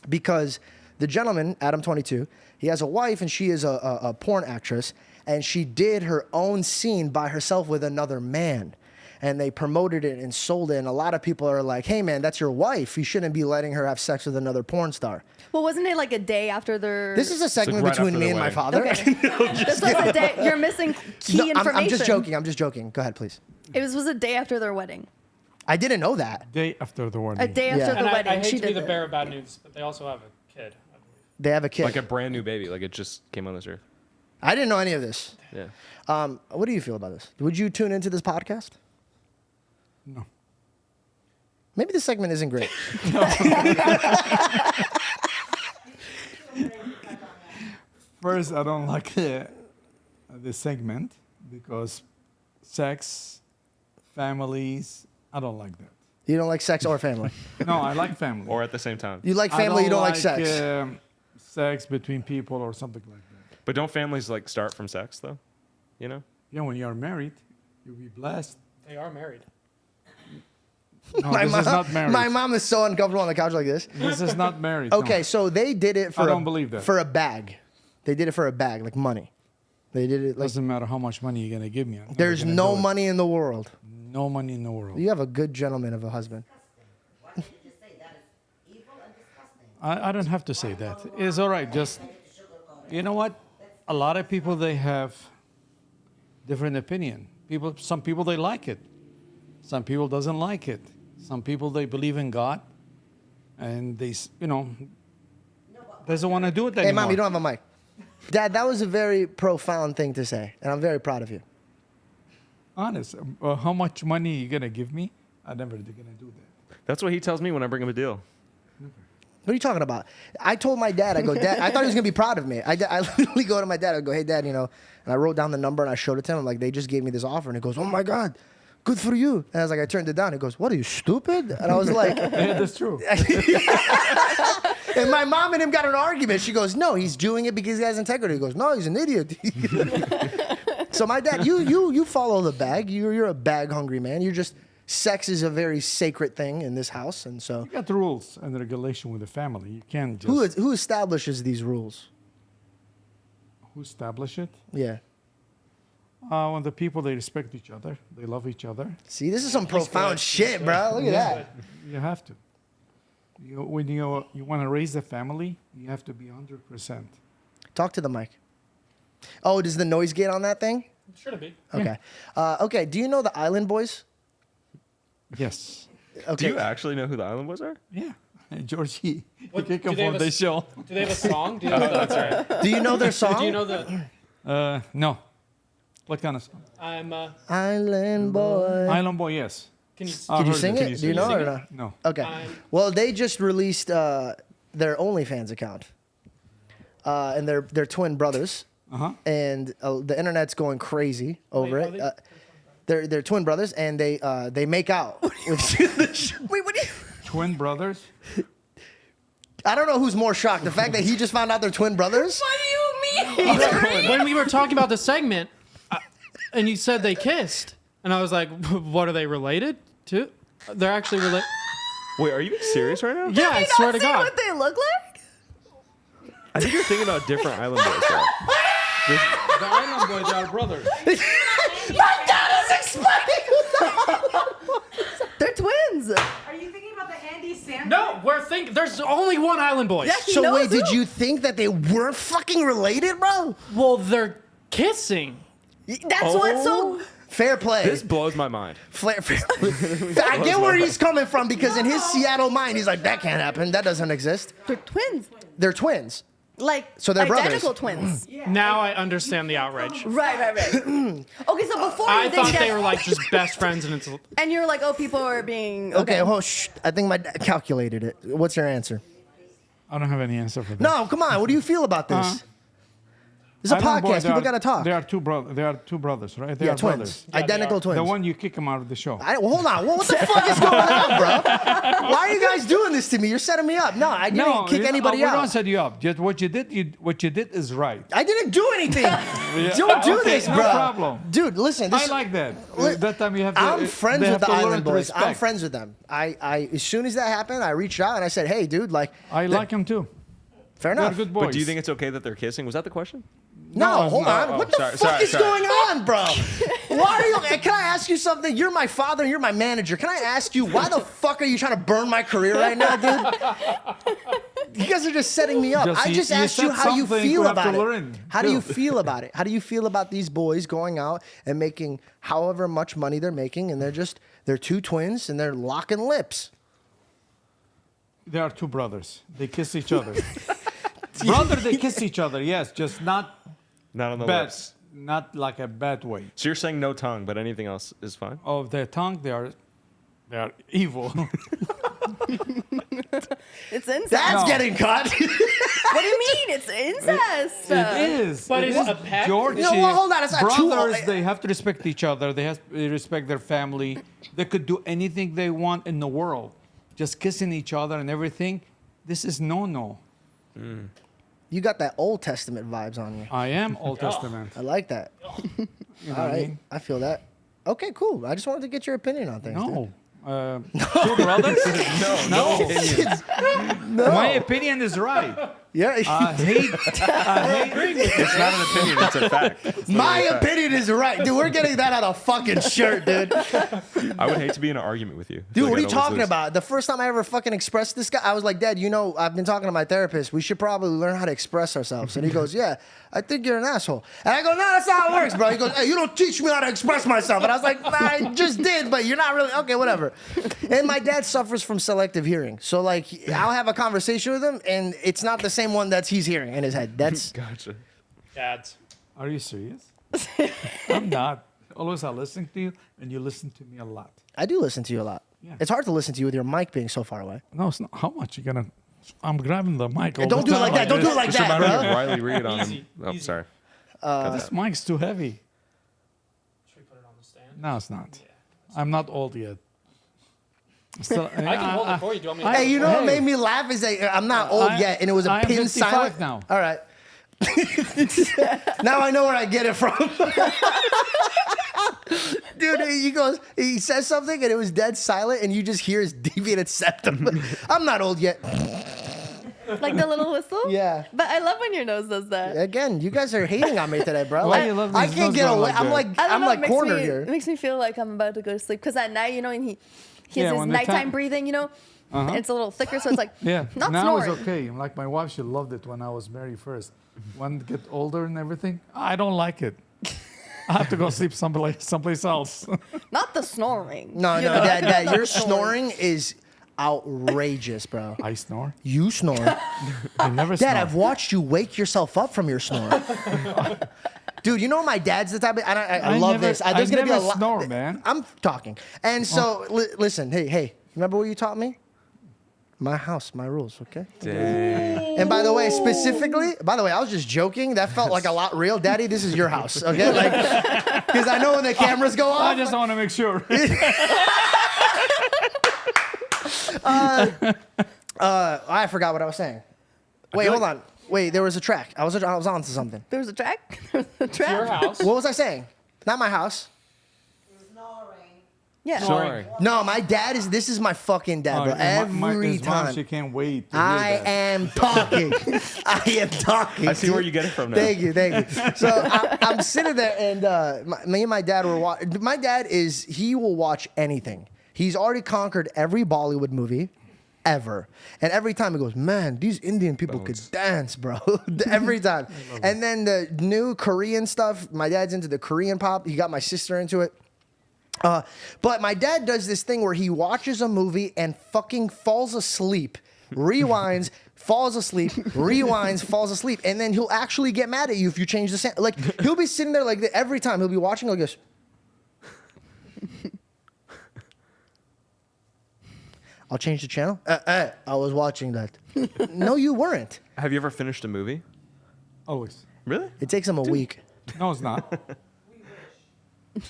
because the gentleman, Adam 22, he has a wife and she is a porn actress, and she did her own scene by herself with another man. And they promoted it and sold it. And a lot of people are like, hey, man, that's your wife. You shouldn't be letting her have sex with another porn star. Well, wasn't it like a day after their? This is a segment right between after me the and my wedding. father. Okay. This was a day. You're missing key No, information. I'm just joking. Go ahead, please. It was a day after their wedding. I didn't know that. Day after the wedding. A day after Yeah. the And wedding. I hate she to be did the it. bearer of bad news, but they also have a kid. I believe. They have a kid. Like a brand new baby. Like it just came on this earth. I didn't know any of this. Yeah. What do you feel about this? Would you tune into this podcast? No. Maybe this segment isn't great. First, I don't like the segment because sex, families, I don't like that. You don't like sex or family. No, I like family. Or at the same time. You like I family, you don't like sex. Sex between people or something like that. But don't families like start from sex though? You know? Yeah, when you're married, you'll be blessed. They are married. No, this is not married. My mom is so uncomfortable on the couch like this. This is not married. Okay, no. so they did it for I don't believe that. for a bag. They did it for a bag, like money. They did it like Doesn't matter how much money you're gonna give me. I'm never there's gonna no do it. money in the world. No money in the world. You have a good gentleman of a husband. Why did you just say that is evil and disgusting? I don't have to say that. It's all right. Just, you know what? A lot of people, they have different opinion. Some people, they like it. Some people doesn't like it. Some people, they believe in God. And they, doesn't want to do it anymore. Hey, mom, you don't have a mic. Dad, that was a very profound thing to say, and I'm very proud of you. Honest. How much money are you going to give me? I'm never going to do that. That's what he tells me when I bring him a deal. What are you talking about? I told my dad, I go, Dad, I thought he was going to be proud of me. I literally go to my dad, I go, hey, Dad, and I wrote down the number and I showed it to him. I'm like, they just gave me this offer. And he goes, oh my God, good for you. And I was like, I turned it down. He goes, what are you, stupid? And I was like, Yeah, that's true. and my mom and him got an argument. She goes, no, he's doing it because he has integrity. He goes, no, he's an idiot. So my dad, you follow the bag. You're a bag hungry man. Sex is a very sacred thing in this house. And so You got the rules and the regulation with the family. You can't just... who establishes these rules? Who establish it? Yeah. When the people, they respect each other. They love each other. See, this is some profound shit, bro. Look at that. You have to. When you want to raise a family, you have to be 100%. Talk to the mic. Oh, does the noise get on that thing? Should be. Okay. Okay, do you know the Island Boys? Yes. Okay. Do you actually know who the Island Boys are? Yeah. Georgie, you What- can do come they have on a the s- show. Do they have a song? Do you know that's right. Do you know their song? Do you know the No. What kind of song? I'm Island Boy. Island Boy, yes. can you Can you heard sing it. it? Can you Do you sing know it? it or not? No. Okay. I'm- Well, they just released their OnlyFans account. And they're twin brothers. Uh-huh. And the internet's going crazy over Wait, it. are They're twin brothers, and they make out. Wait, what do you? Twin brothers? I don't know who's more shocked, the fact that he just found out they're twin brothers. What do you mean? when we were talking about the segment, and you said they kissed, and I was like, what are they related to? They're actually related. Wait, are you being serious right now? Yeah, I You swear don't to see God. what they look like? I think you're thinking about different Island Boys. Though. The Island Boys are brothers. My dad is explaining. They're twins. Are you thinking about the Andy Samberg? No, we're thinking. There's only one Island Boys. Yeah, he So knows wait, did who. you think that they weren't fucking related, bro? Well, they're kissing. That's what's so. Fair play. This blows my mind. I get where he's coming from because in his Seattle mind, he's like, that can't happen. That doesn't exist. They're twins. They're twins. Like So they're brothers. identical twins. Now I understand the outrage. Right. Okay, so before I you thought think they that, were like just best friends, and it's. and you're like, oh, people are being Okay, well, shh. I think my dad calculated it. What's your answer? I don't have any answer for that. No, come on. What do you feel about this? It's a Island Boy, podcast. People got to talk. They are two brothers, right? They Yeah, are twins. brothers. Yeah, they Identical are. twins. The one you kick them out of the show. Well, hold on. What the fuck is going on, bro? Why are you guys doing this to me? You're setting me up. No, I didn't kick anybody we don't out. set you up. Just what you did is right. I didn't do anything. Don't do okay, this, no bro. problem. Dude, listen. This, I like that. Li- That time you have to. I'm friends they with have the to learn Island to Boys. I'm respect. friends with them. I as soon as that happened, I reached out and I said, "Hey, dude, like, I like him too. fair They're enough." good boys. But do you think it's okay that they're kissing? Was that the question? No, hold no. on. Oh, What the sorry, fuck sorry, is sorry. going on, bro? Why are you? Can I ask you something? You're my father and you're my manager. Can I ask you why the fuck are you trying to burn my career right now, dude? You guys are just setting me up. I just you asked you said how you something feel we have about to it. learn, How do you too. feel about it? How do you feel about these boys going out and making however much money they're making, and they're two twins and they're locking lips? They are two brothers. They kiss each other. Brother, they kiss each other. Yes, just not Not on the bad, lips. not like a bad way. So you're saying no tongue, but anything else is fine? Of their tongue, they are They are evil. It's incest. That's No. getting cut. What do you mean? It's incest. It is. But It it's is. a pet? Georgie, No, well, hold on, it's not too- brothers, they have to respect each other. They have to respect their family. They could do anything they want in the world. Just kissing each other and everything. This is no. You got that Old Testament vibes on you. I am Old Testament. I like that. You know All what I right, mean? I feel that. Okay, cool. I just wanted to get your opinion on things. dude. No. Two brothers? No. My opinion is right. Yeah. I hate. It's not an opinion, it's a fact. It's My literally a fact. opinion is right, dude. We're getting that on a fucking shirt, dude. I would hate to be in an argument with you. I feel Dude, like what are you I'd always talking lose. about? The first time I ever fucking expressed this guy, I was like, Dad, you know, I've been talking to my therapist. We should probably learn how to express ourselves. And he goes, yeah, I think you're an asshole. And I go, no, that's not how it works, bro. He goes, hey, you don't teach me how to express myself. And I was like, I just did, but you're not really, okay, whatever. And my dad suffers from selective hearing. So, like, I'll have a conversation with him, and it's not the same one that he's hearing in his head. That's, Gotcha. Dads. Are you serious? I'm not. Always I listen to you, and you listen to me a lot. I do listen to you a lot. Yeah. It's hard to listen to you with your mic being so far away. No, it's not. How much you gonna? I'm grabbing the mic. All Don't the do it like time that. Don't do it like Just that, remind me of bro. Riley Reid on Easy, him. Oh, easy. sorry. This mic's too heavy. Should we put it on the stand? No, it's not. I'm not old yet. Still, I can hold it for you. Do you want me to? Hey, you know what Hey. made me laugh is that I'm not old I- yet, and it was a I am pin 55 silent. now. All right. Now I know where I get it from. Dude, he says something and it was dead silent, and you just hear his deviated septum. I'm not old yet. Like the little whistle? Yeah. But I love when your nose does that. Again, you guys are hating on me today, bro. Why Like, you love I these can't nose get going away. like I'm that? like, I don't I'm know, like it makes cornered me, here. It makes me feel like I'm about to go to sleep. Because at night, you know, and he has Yeah, his when the nighttime time- breathing, you know, and it's a little thicker, so it's like Yeah. not now snoring. it's okay. Like my wife, she loved it when I was married first. When I get older and everything, I don't like it. I have to go sleep someplace else. Not the snoring. No, You no, know, I Dad, can Dad, love your the snoring. snoring is outrageous, bro. I snore. You snore. I never Dad, snore. I've watched you wake yourself up from your snore. Dude, you know my dad's the type of, I love never- this. There's I gonna be a never lot. snore, man. I'm talking. And so, listen, hey, remember what you taught me? My house, my rules, okay? Dang. And by the way, specifically, I was just joking. That felt like a lot real. Daddy, this is your house, okay? Like, because I know when the cameras go I off. just want to make sure. I forgot what I was saying. Wait, hold on. Wait, there was a track. I was on to something. There was a track. There was a track. Your house. What was I saying? Not my house. Yeah. Sorry. No, my dad is. This is my fucking dad, bro. Every his mom, time. she can't wait to hear I that. am talking. I am talking. I see where you get it from now. Thank you. So I'm sitting there, and me and my dad were watching. My dad he will watch anything. He's already conquered every Bollywood movie ever. And every time he goes, man, these Indian people could dance, bro. Every time. And then the new Korean stuff, my dad's into the Korean pop. He got my sister into it. But my dad does this thing where he watches a movie and fucking falls asleep, rewinds, falls asleep, rewinds, falls asleep, and then he'll actually get mad at you if you change the sound. Like, he'll be sitting there like every time he'll be watching like this. I'll change the channel. I was watching that. No, you weren't. Have you ever finished a movie? Always. Really? It takes him a week. No, it's not.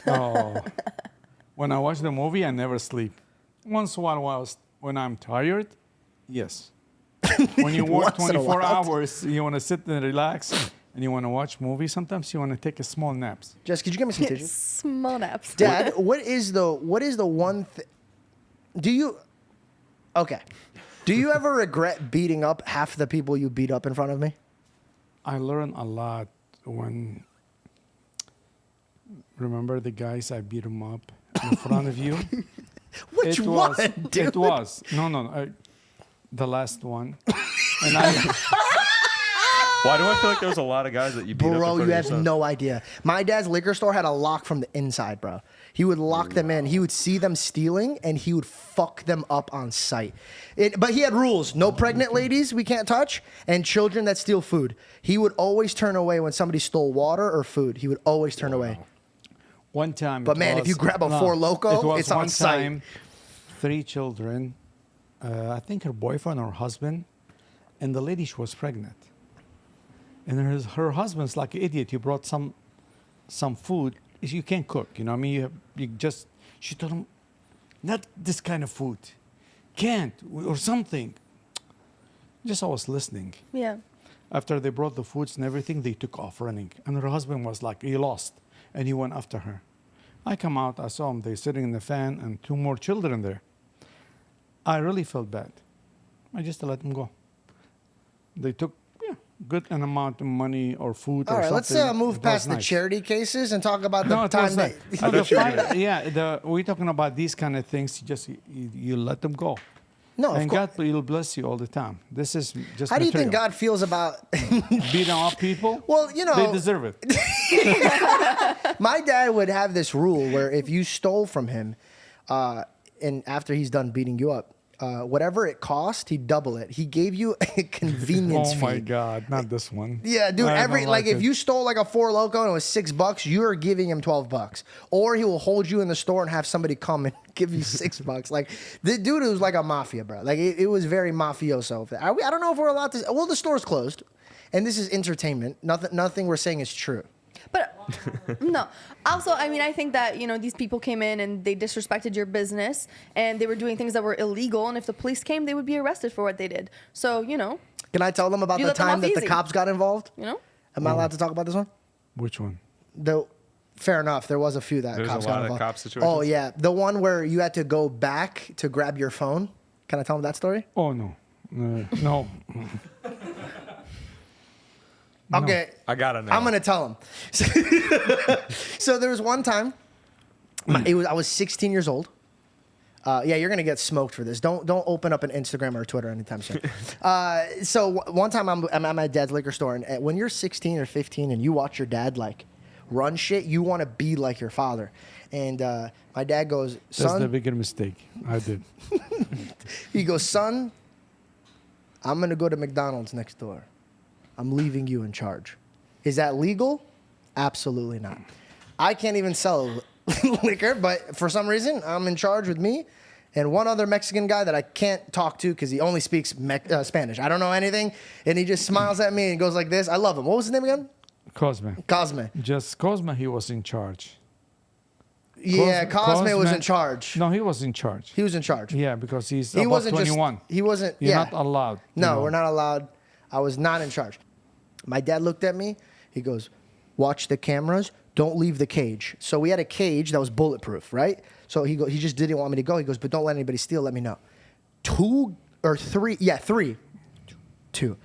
Oh. When I watch the movie, I never sleep. Once in a while, when I'm tired, yes. When you work Once in a 24 while. hours, you want to sit and relax, and you want to watch movies. Sometimes you want to take a small naps. Jess, could you give me some tissues? Small naps. Dad, what is the one thing? Do you ever regret beating up half the people you beat up in front of me? I learn a lot when. Remember the guys I beat them up in front of you? Which one, dude? It was no. The last one. And Why do I feel like there was a lot of guys that you beat up in Bro, front you of your have son? no idea. My dad's liquor store had a lock from the inside, bro. He would lock them in. He would see them stealing, and he would fuck them up on sight. But he had rules. No pregnant ladies we can't touch, and children that steal food. He would always turn away when somebody stole water or food. He would always turn away. one time. But it man, if was- you grab a no, Four Loko, it was it's on one sight. time 3 children. I think her boyfriend or husband, and the lady, she was pregnant. And her husband's like an idiot. He brought some food. You can't cook, you know what I mean? She told him, not this kind of food. Can't, or something. Just I was listening. Yeah. After they brought the foods and everything, they took off running. And her husband was like, he lost. And he went after her. I come out, I saw him, they sitting in the fan and 2 more children there. I really felt bad. I just let them go. They took good an amount of money or food All or right, something. let's move It past was the nice. charity cases and talk about the No, it time was that. we're talking about these kind of things. You let them go. No, of And course. God will bless you all the time. This is just How do you think material. God feels about? Beating up people? Well, you know, They deserve it. my dad would have this rule where if you stole from him, and after he's done beating you up, whatever it cost, he'd double it. He gave you a convenience Oh fee. my God, not this one. Yeah, dude. I Every don't like if it. you stole like a Four Loko and it was $6, you are giving him $12, or he will hold you in the store and have somebody come and give you $6. Like the dude was like a mafia, bro. Like it was very mafioso. I don't know if we're allowed to. Well, the store's closed, and this is entertainment. Nothing we're saying is true. But no. Also, I mean, I think that, these people came in and they disrespected your business and they were doing things that were illegal. And if the police came, they would be arrested for what they did. So, Can I tell them about You the let them time off that the easy. cops got involved? Am I allowed to talk about this one? Which one? Fair enough. There was a few that There's cops a got lot of involved. cop situations. Oh yeah, the one where you had to go back to grab your phone. Can I tell them that story? Oh, no. No. Okay. I gotta know. I'm gonna tell him. So there was one time, I was 16 years old. Yeah, you're gonna get smoked for this. Don't open up an Instagram or Twitter anytime soon. So one time I'm at my dad's liquor store, and when you're 16 or 15 and you watch your dad like run shit, you want to be like your father. And my dad goes, That's the son, bigger mistake I did. he goes, son, I'm gonna go to McDonald's next door. I'm leaving you in charge. Is that legal? Absolutely not. I can't even sell liquor, but for some reason, I'm in charge with me and one other Mexican guy that I can't talk to because he only speaks Spanish. I don't know anything. And he just smiles at me and goes like this. I love him. What was his name again? Cosme. Cosme. Just Cosme, he was in charge. Yeah, Cosme was in charge. No, he was in charge. He was in charge. Yeah, because he's He about wasn't 21. He wasn't. You're yeah. not allowed. No, we're not allowed. I was not in charge. My dad looked at me. He goes, watch the cameras. Don't leave the cage. So we had a cage that was bulletproof, right? So he just didn't want me to go. He goes, but don't let anybody steal. Let me know. 2 or 3. Yeah, 3. 2.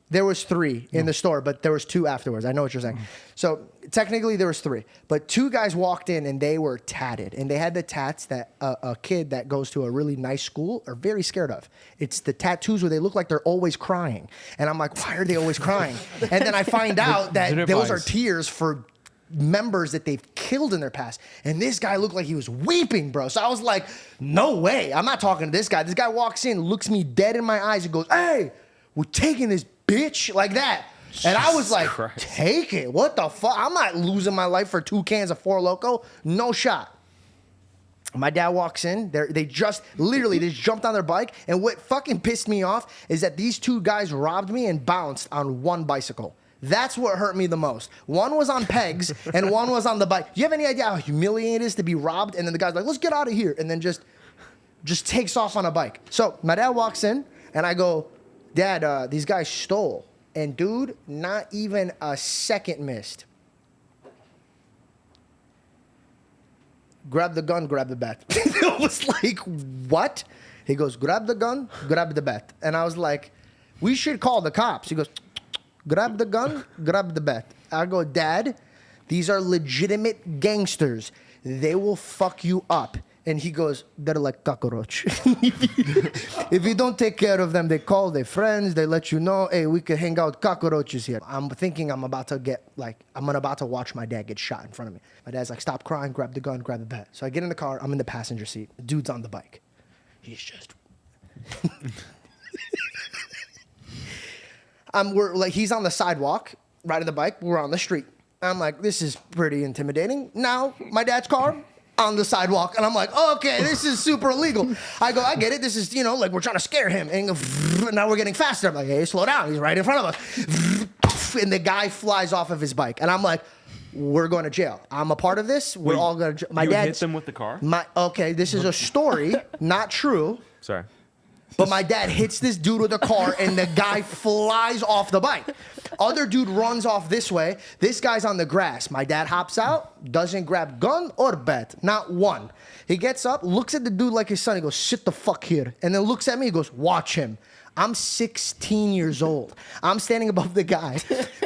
There was 3 in the store, but there was 2 afterwards. I know what you're saying. So technically there was 3, but 2 guys walked in and they were tatted, and they had the tats that a kid that goes to a really nice school are very scared of. It's the tattoos where they look like they're always crying, and I'm like, why are they always crying? And then I find out that drip those are eyes. tears for members that they've killed in their past. And this guy looked like he was weeping, bro. So I was like, no way. I'm not talking to this guy. This guy walks in, looks me dead in my eyes, and goes, hey, we're taking this bitch, like that. And I was like, Christ. take it. What the fuck? I'm not losing my life for 2 cans of Four Loko. No shot. My dad walks in. They just jumped on their bike. And what fucking pissed me off is that these 2 guys robbed me and bounced on one bicycle. That's what hurt me the most. One was on pegs and one was on the bike. Do you have any idea how humiliating it is to be robbed? And then the guy's like, let's get out of here. And then just takes off on a bike. So my dad walks in and I go, Dad, these guys stole. And dude, not even a second missed. Grab the gun, grab the bat. I was like, what? He goes, grab the gun, grab the bat. And I was like, we should call the cops. He goes, grab the gun, grab the bat. I go, Dad, these are legitimate gangsters. They will fuck you up. And he goes, they're like cockroach. If you don't take care of them, they call their friends. They let you know, hey, we could hang out cockroaches here. I'm thinking I'm about to watch my dad get shot in front of me. My dad's like, stop crying, grab the gun, grab the bat. So I get in the car. I'm in the passenger seat. The dude's on the bike. He's just... he's on the sidewalk, riding the bike. We're on the street. I'm like, this is pretty intimidating. Now, my dad's car, on the sidewalk. And I'm like, okay, this is super illegal. I go, I get it. This is, like we're trying to scare him. And now we're getting faster. I'm like, hey, slow down. He's right in front of us. And the guy flies off of his bike. And I'm like, we're going to jail. I'm a part of this. We're all going to jail. My dad hit them with the car? Okay, this is a story, not true. Sorry. But my dad hits this dude with a car and the guy flies off the bike. Other dude runs off this way. This guy's on the grass. My dad hops out, doesn't grab gun or bat, not one. He gets up, looks at the dude like his son. He goes, sit the fuck here. And then looks at me, he goes, watch him. I'm 16 years old. I'm standing above the guy.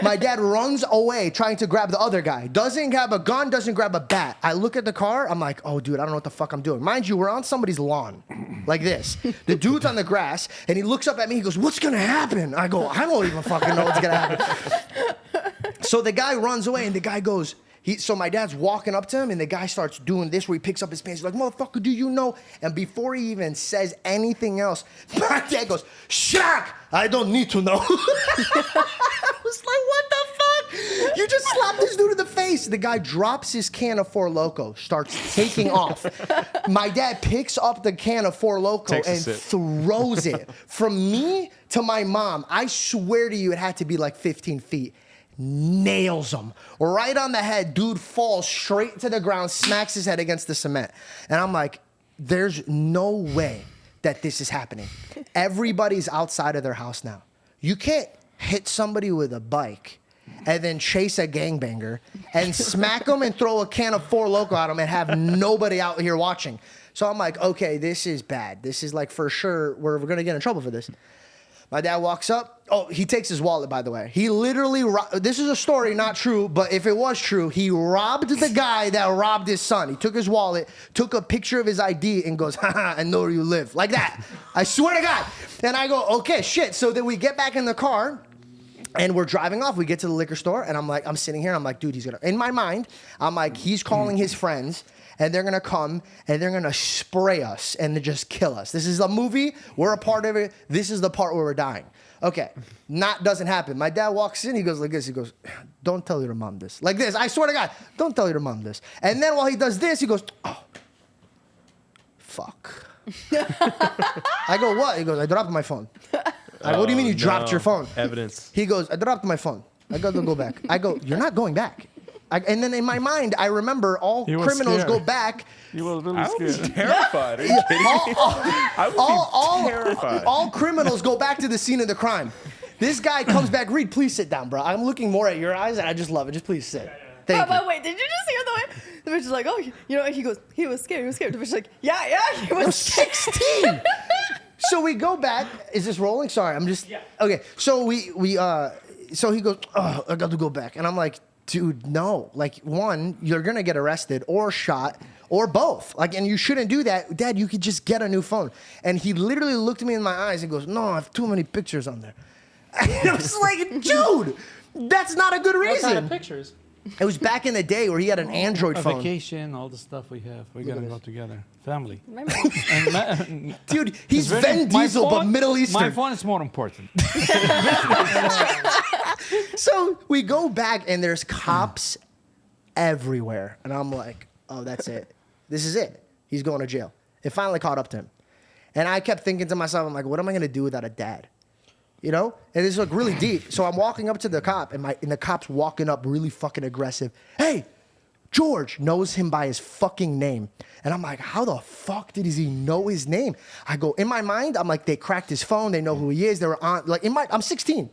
My dad runs away trying to grab the other guy. Doesn't grab a gun, doesn't grab a bat. I look at the car. I'm like, oh, dude, I don't know what the fuck I'm doing. Mind you, we're on somebody's lawn like this. The dude's on the grass, and he looks up at me. He goes, what's going to happen? I go, I don't even fucking know what's going to happen. So the guy runs away, and the guy goes, so my dad's walking up to him, and the guy starts doing this where he picks up his pants. He's like, motherfucker, do you know? And before he even says anything else, my dad goes, Shaq, I don't need to know. I was like, what the fuck? You just slapped this dude in the face. The guy drops his can of Four Loko, starts taking off. My dad picks up the can of Four Loko and throws it. From me to my mom, I swear to you, it had to be like 15 feet. Nails him right on the head. Dude falls straight to the ground, smacks his head against the cement. And I'm like, there's no way that this is happening. Everybody's outside of their house now. You can't hit somebody with a bike and then chase a gangbanger and smack them and throw a can of Four Loko at them and have nobody out here watching. So I'm like, okay, this is bad. This is like for sure, we're going to get in trouble for this. My dad walks up. Oh, he takes his wallet, by the way. He literally, this is a story, not true, but if it was true, he robbed the guy that robbed his son. He took his wallet, took a picture of his ID, and goes, haha, I know where you live. Like that. I swear to God. And I go, okay, shit. So then we get back in the car, and we're driving off. We get to the liquor store, and I'm sitting here, and I'm like, dude, he's going to, in my mind, I'm like, he's calling his friends, and they're going to come, and they're going to spray us and just kill us. This is a movie. We're a part of it. This is the part where we're dying. Okay, doesn't happen. My dad walks in. He goes like this. He goes, don't tell your mom this. Like this. I swear to God, don't tell your mom this. And then while he does this, he goes, oh, fuck. I go, what? He goes, I dropped my phone. I go, what do you mean you dropped your phone? Evidence. He goes, I dropped my phone. I got to go back. I go, you're not going back. And then in my mind, I remember all criminals go back. You were really scared. I was terrified. Are you kidding me? I would be terrified. All criminals go back to the scene of the crime. This guy comes back. Reed, please sit down, bro. I'm looking more at your eyes, and I just love it. Just please sit. Thank you. But wait, did you just hear the way? The bitch is like, oh, he goes, he was scared. The bitch is like, yeah, he was 16. So we go back. Is this rolling? Sorry, I'm just. Yeah. Okay. So so he goes, oh, I got to go back, and I'm like, dude, no. Like, one, you're gonna get arrested or shot or both. Like, and you shouldn't do that. Dad, you could just get a new phone. And he literally looked me in my eyes and goes, no, I have too many pictures on there. And I was like, dude, that's not a good reason. What kind of pictures? It was back in the day where he had an Android phone. Vacation, all the stuff we have. We gotta go together. Family. Dude, he's Vin Diesel, but Middle Eastern. My phone is more important. So we go back, and there's cops everywhere. And I'm like, oh, that's it. This is it. He's going to jail. It finally caught up to him. And I kept thinking to myself, I'm like, what am I going to do without a dad? You know? And it's like really deep. So I'm walking up to the cop, and the cop's walking up really fucking aggressive. Hey, George knows him by his fucking name. And I'm like, how the fuck did he know his name? I go, in my mind, I'm like, they cracked his phone. They know who he is. They were on, like, I'm 16.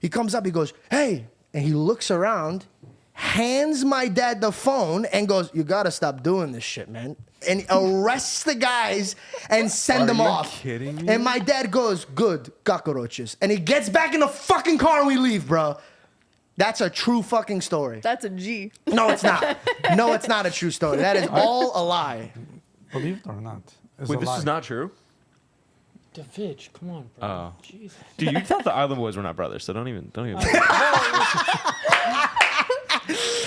He comes up, he goes, hey. And he looks around, hands my dad the phone, and goes, you gotta stop doing this shit, man. And arrests the guys and send them off. Are you kidding me? And my dad goes, good, cockroaches. And he gets back in the fucking car and we leave, bro. That's a true fucking story. That's a G. No, it's not. No, it's not a true story. That is all a lie. Believe it or not. Wait, this is not true? Divij, come on, bro. Oh. Jesus. Dude, you thought the Island Boys were not brothers, so don't even. I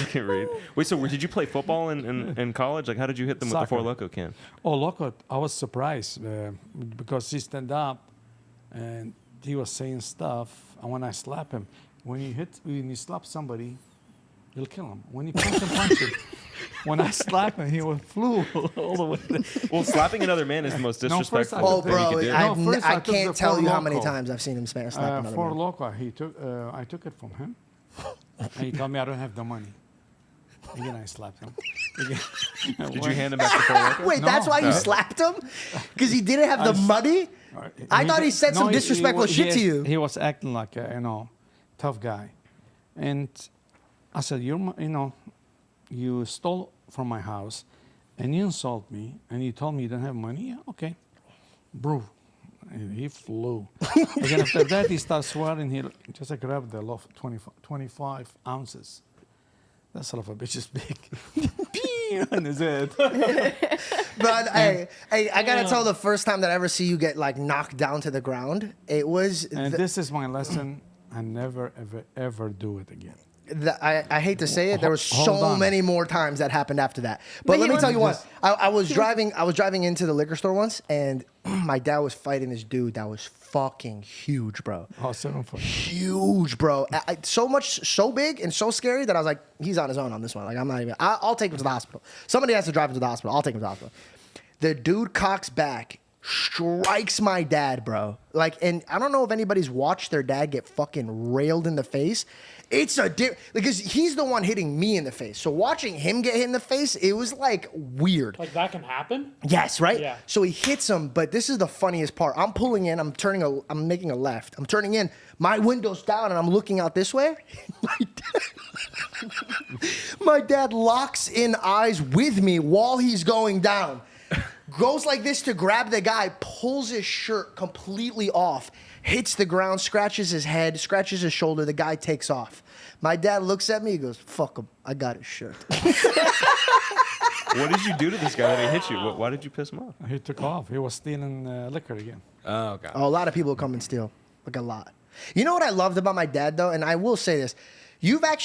can't read. Wait, so did you play football in college? Like, how did you hit them with the Soccer. Four Loko can? Oh, Loco, I was surprised because he stand up and he was saying stuff. And when I slap him, when you slap somebody, You'll kill him. When he punch him. When I slap him, he flew all the way there. Well, slapping another man is the most No, first disrespectful I Oh, took thing you bro, could do. No, first I I took can't the tell Four you how many Loko. times I've seen him slap another For man. local, I took it from him. And he told me I don't have the money. Again, I slapped him. Did you hand him back the Four Loko? Wait, that's why you No. slapped him? Because he didn't have the I s- money? I thought he said some disrespectful shit to you. He was acting like a, tough guy. And I said, you stole from my house and you insult me and you told me you don't have money? Yeah, okay. Bro. And he flew. Again, after that, he started swearing. He just grabbed the loaf, 25 ounces. That son of a bitch is big. Pee on his head. But I gotta tell, the first time that I ever see you get like knocked down to the ground, it was. And this is my lesson. I never, ever, ever do it again. I hate to say it, there was Hold so on. many more times that happened after that. But But let he me tell you what, was- I was driving into the liquor store once, and my dad was fighting this dude that was fucking huge, bro. Oh, 7 foot. Huge, bro. So big and so scary that I was like, he's on his own on this one. Like, I'm not even. I'll take him to the hospital. Somebody has to drive him to the hospital. I'll take him to the hospital. The dude cocks back, strikes my dad, bro. Like, and I don't know if anybody's watched their dad get fucking railed in the face. It's because he's the one hitting me in the face. So watching him get hit in the face, it was like weird. Like that can happen? Yes, right? Yeah. So he hits him, but this is the funniest part. I'm pulling in, I'm making a left. I'm turning in, my window's down, and I'm looking out this way. My dad locks in eyes with me while he's going down. Goes like this to grab the guy, pulls his shirt completely off, hits the ground, scratches his head, scratches his shoulder. The guy takes off. My dad looks at me, he goes, fuck him, I got his shirt. What did you do to this guy that he hit you? Why did you piss him off? He took off. He was stealing liquor again. Oh, God. Oh, a lot of people come and steal. Like a lot. You know what I loved about my dad though, and I will say this.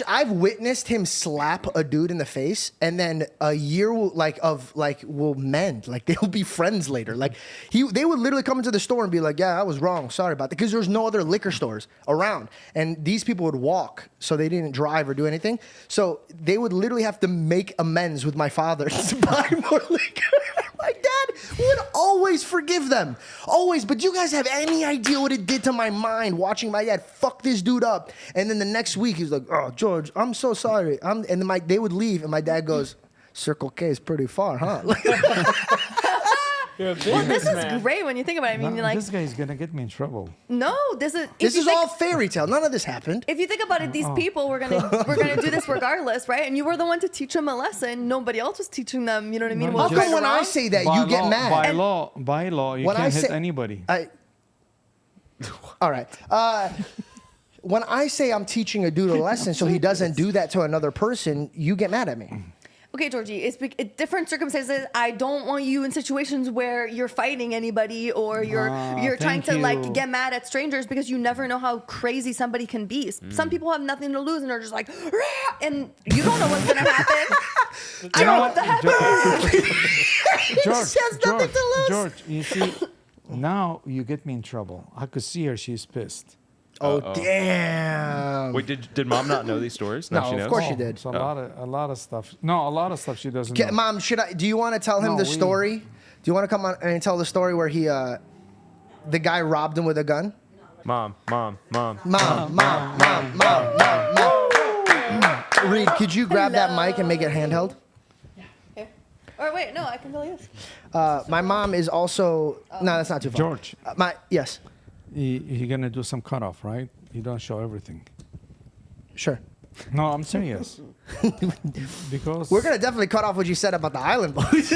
I've witnessed him slap a dude in the face, and then a year will mend. Like they'll be friends later. Like they would literally come into the store and be like, "Yeah, I was wrong. Sorry about that." Because there's no other liquor stores around, and these people would walk, so they didn't drive or do anything. So they would literally have to make amends with my father to buy more liquor. My dad would always forgive them, always. But you guys have any idea what it did to my mind watching my dad fuck this dude up? And then the next week he's like, "Oh, George, I'm so sorry." And then they would leave, and my dad goes, "Circle K is pretty far, huh?" You're a Well, this is businessman. great when you think about it. I mean, like, This guy's gonna get me in trouble. no, this is. This is all fairy tale. None of this happened. If you think about it, these people we're gonna do this regardless, right? And you were the one to teach them a lesson. Nobody else was teaching them. You know what I mean? No, How Walk just- come when I around. say that By you get law- mad? By law, you When I can't hit say- anybody. All right. When I say I'm teaching a dude a lesson so he doesn't do that to another person, you get mad at me. Okay, Georgie, it's different circumstances. I don't want you in situations where you're fighting anybody or you're trying thank to like you. get mad at strangers because you never know how crazy somebody can be. Some people have nothing to lose and they're just like, "Rah!" and you don't know what's gonna happen. I don't know what the heck. George, She has nothing to lose. George, you see, now you get me in trouble. I could see her; she's pissed. Oh, damn. Wait, did mom not know these stories? No, Now she of knows? course she did. So a lot of stuff. No, a lot of stuff she doesn't know. Mom, do you want to tell him No, the we- story? Do you want to come on and tell the story where the guy robbed him with a gun? Mom. Mom. Reed, could you grab that mic and make it handheld? Okay. Or wait, no, I can tell you. My mom is also. No, that's not too far. George. Yes, You're gonna do some cutoff, right? You don't show everything. sure. No, I'm serious. Because We're gonna definitely cut off what you said about the Island Boys.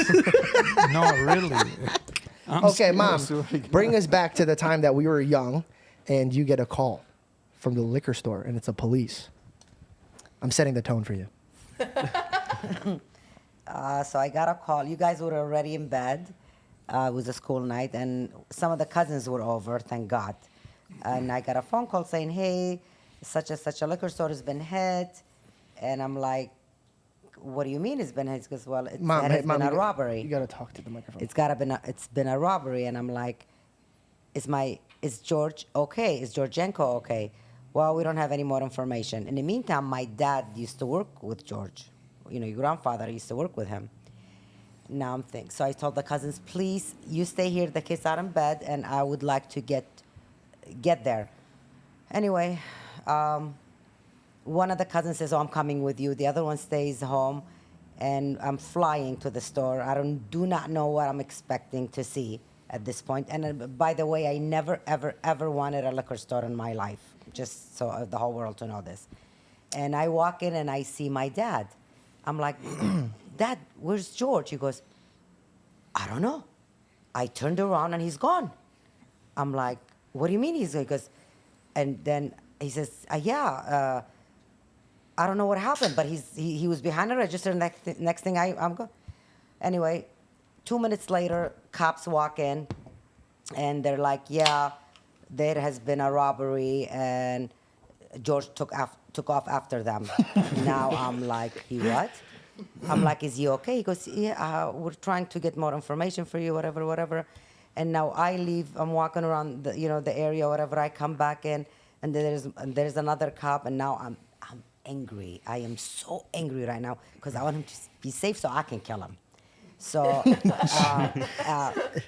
no, really. I'm Okay, Mom, serious. bring us back to the time that we were young, and you get a call from the liquor store, and it's a police. I'm setting the tone for you. So I got a call. You guys were already in bed. It was a school night, and some of the cousins were over, thank God. And I got a phone call saying, "Hey, such and such a liquor store has been hit." And I'm like, "What do you mean it's been hit?" Because, well, it has been a robbery. You gotta talk to the microphone. It's been a robbery. And I'm like, is George okay? Is George Janko okay? Well, we don't have any more information. In the meantime, my dad used to work with George. You know, your grandfather used to work with him. Now I'm thinking. So I told the cousins, please, you stay here. The kids are in bed, and I would like to get there. Anyway, one of the cousins says, "Oh, I'm coming with you." The other one stays home, and I'm flying to the store. I do not know what I'm expecting to see at this point. And by the way, I never, ever, ever wanted a liquor store in my life, just so the whole world to know this. And I walk in and I see my dad. I'm like, Dad, where's George? He goes, I don't know. I turned around and he's gone. I'm like, what do you mean he's gone? He goes, and then he says, I don't know what happened, but he was behind the register. Next thing I'm going. Anyway, 2 minutes later, cops walk in, and they're like, yeah, there has been a robbery, and George took off after them. Now I'm like, he what? I'm like, is he okay? He goes, yeah, we're trying to get more information for you, whatever. And now I leave. I'm walking around the area, whatever. I come back in, and there's another cop, and now I'm angry. I am so angry right now because I want him to be safe so I can kill him. So,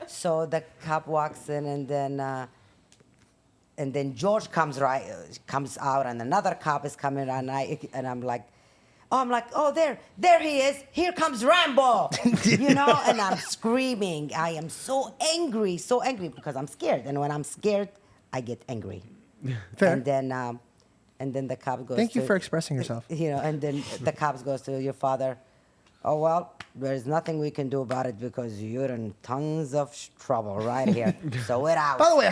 so the cop walks in, and then George comes out, and another cop is coming, and I'm like, oh, there he is. Here comes Rambo, and I'm screaming. I am so angry because I'm scared, and when I'm scared, I get angry. Fair. And then the cop goes. Thank you for expressing yourself. And then the cops goes to your father. Oh, well, there's nothing we can do about it because you're in tons of trouble right here. So we're out. By the way,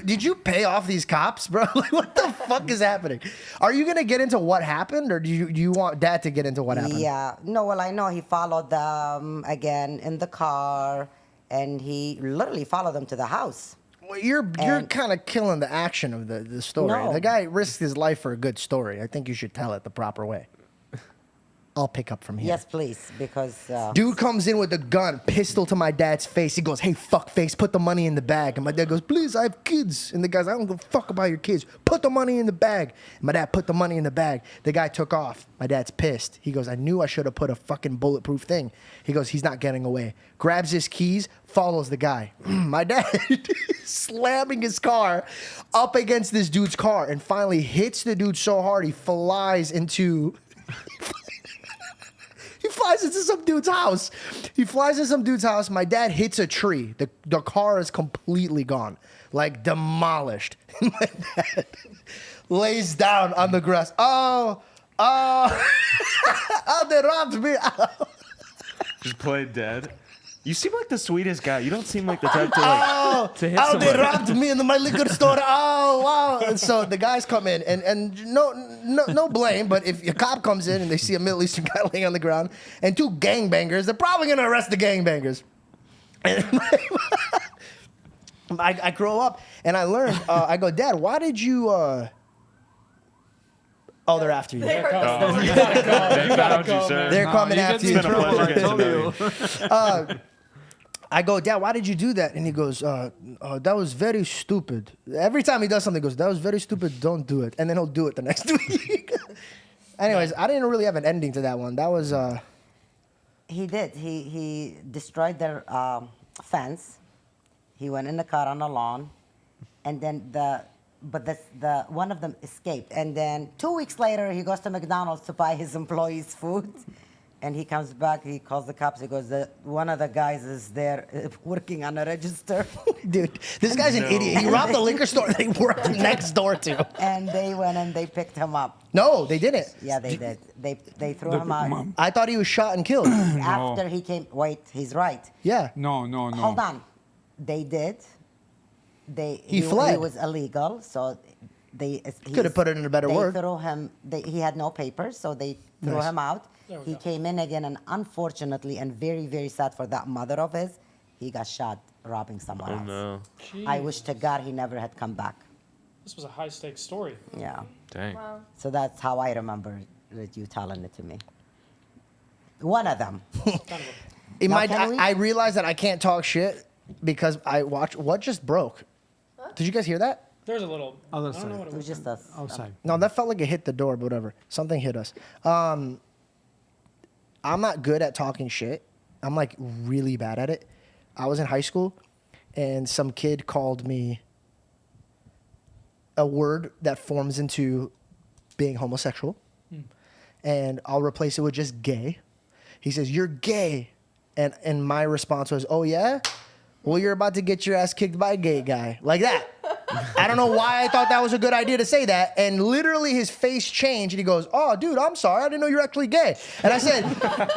did you pay off these cops, bro? Like, what the fuck is happening? Are you gonna get into what happened, or do you want Dad to get into what happened? Yeah. No, well, I know he followed them again in the car, and he literally followed them to the house. Well, you're kind of killing the action of the story. No. The guy risked his life for a good story. I think you should tell it the proper way. I'll pick up from here. Yes, please, because... Dude comes in with a gun, pistol to my dad's face. He goes, hey, fuck face, put the money in the bag. And my dad goes, please, I have kids. And the guy's, I don't give a fuck about your kids. Put the money in the bag. And my dad put the money in the bag. The guy took off. My dad's pissed. He goes, I knew I should have put a fucking bulletproof thing. He goes, he's not getting away. Grabs his keys, follows the guy. My dad slamming his car up against this dude's car and finally hits the dude so hard he flies into... He flies into some dude's house. My dad hits a tree. The car is completely gone, like demolished. My dad lays down on the grass. Oh, they robbed me. Just play dead. You seem like the sweetest guy. You don't seem like the type to hit somebody. They robbed me in my liquor store. Oh, wow. And so the guys come in, and no blame, but if a cop comes in and they see a Middle Eastern guy laying on the ground and two gangbangers, they're probably going to arrest the gangbangers. And I grow up, and I learned, I go, Dad, why did you... Oh, they're after you. They found you, sir. They're coming after you. It's been a pleasure getting to know you. I go, Dad, why did you do that? And he goes, that was very stupid. Every time he does something, he goes, that was very stupid, don't do it. And then he'll do it the next week. Anyways, I didn't really have an ending to that one. That was... He did. He destroyed their fence. He went in the car on the lawn. And then the one of them escaped. And then 2 weeks later, he goes to McDonald's to buy his employees food. And he comes back, he calls the cops, he goes, one of the guys is there working on a register. Dude, this guy's an idiot. He robbed the liquor store that he worked next door to. And they went and they picked him up. No, they didn't. Yeah, they did. They threw him out. I thought he was shot and killed. After he came, wait, he's right. Yeah. No. Hold on. They did. He fled. He was illegal, so could have put it in a better word. They threw him. He had no papers, so they threw him out. He came in again, and unfortunately, and very, very sad for that mother of his, he got shot robbing someone else. No. I wish to God he never had come back. This was a high stakes story. Yeah. Dang. Wow. So that's how I remember you telling it to me. One of them. I realized that I can't talk shit because I watched what just broke. Did you guys hear that? There's a little. Other I don't know side. what It was just us. Outside. No, that felt like it hit the door, but whatever. Something hit us. I'm not good at talking shit. I'm like really bad at it. I was in high school and some kid called me a word that forms into being homosexual. And I'll replace it with just gay. He says, "You're gay." And my response was, "Oh, yeah? Well, you're about to get your ass kicked by a gay guy." Like that. I don't know why I thought that was a good idea to say that. And literally his face changed and he goes, "Oh, dude, I'm sorry. I didn't know you're actually gay." And I said,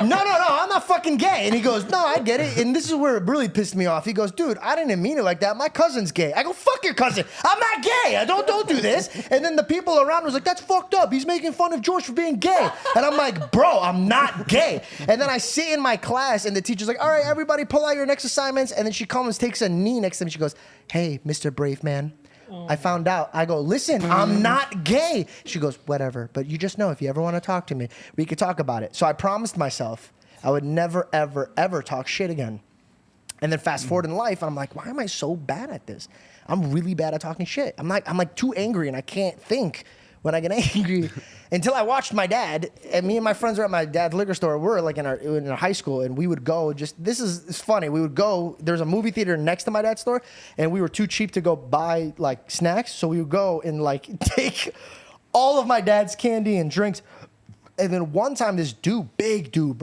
no, I'm not fucking gay. And he goes, "No, I get it." And this is where it really pissed me off. He goes, "Dude, I didn't mean it like that. My cousin's gay." I go, "Fuck your cousin. I'm not gay. Don't do this." And then the people around was like, "That's fucked up. He's making fun of George for being gay." And I'm like, "Bro, I'm not gay." And then I sit in my class and the teacher's like, "All right, everybody pull out your next assignments." And then she comes, takes a knee next to me. She goes, "Hey, Mr. Brave Man. I found out." I go, "Listen, I'm not gay." She goes, "Whatever, but you just know if you ever want to talk to me, we could talk about it." So I promised myself I would never, ever, ever talk shit again. And then fast forward in life, and I'm like, why am I so bad at this? I'm really bad at talking shit. I'm like too angry, and I can't think when I get angry. Until I watched my dad, and me and my friends were at my dad's liquor store. We're like in our high school, and we would go. It's funny. We would go. There's a movie theater next to my dad's store, and we were too cheap to go buy like snacks, so we would go and like take all of my dad's candy and drinks. And then one time, this dude, big dude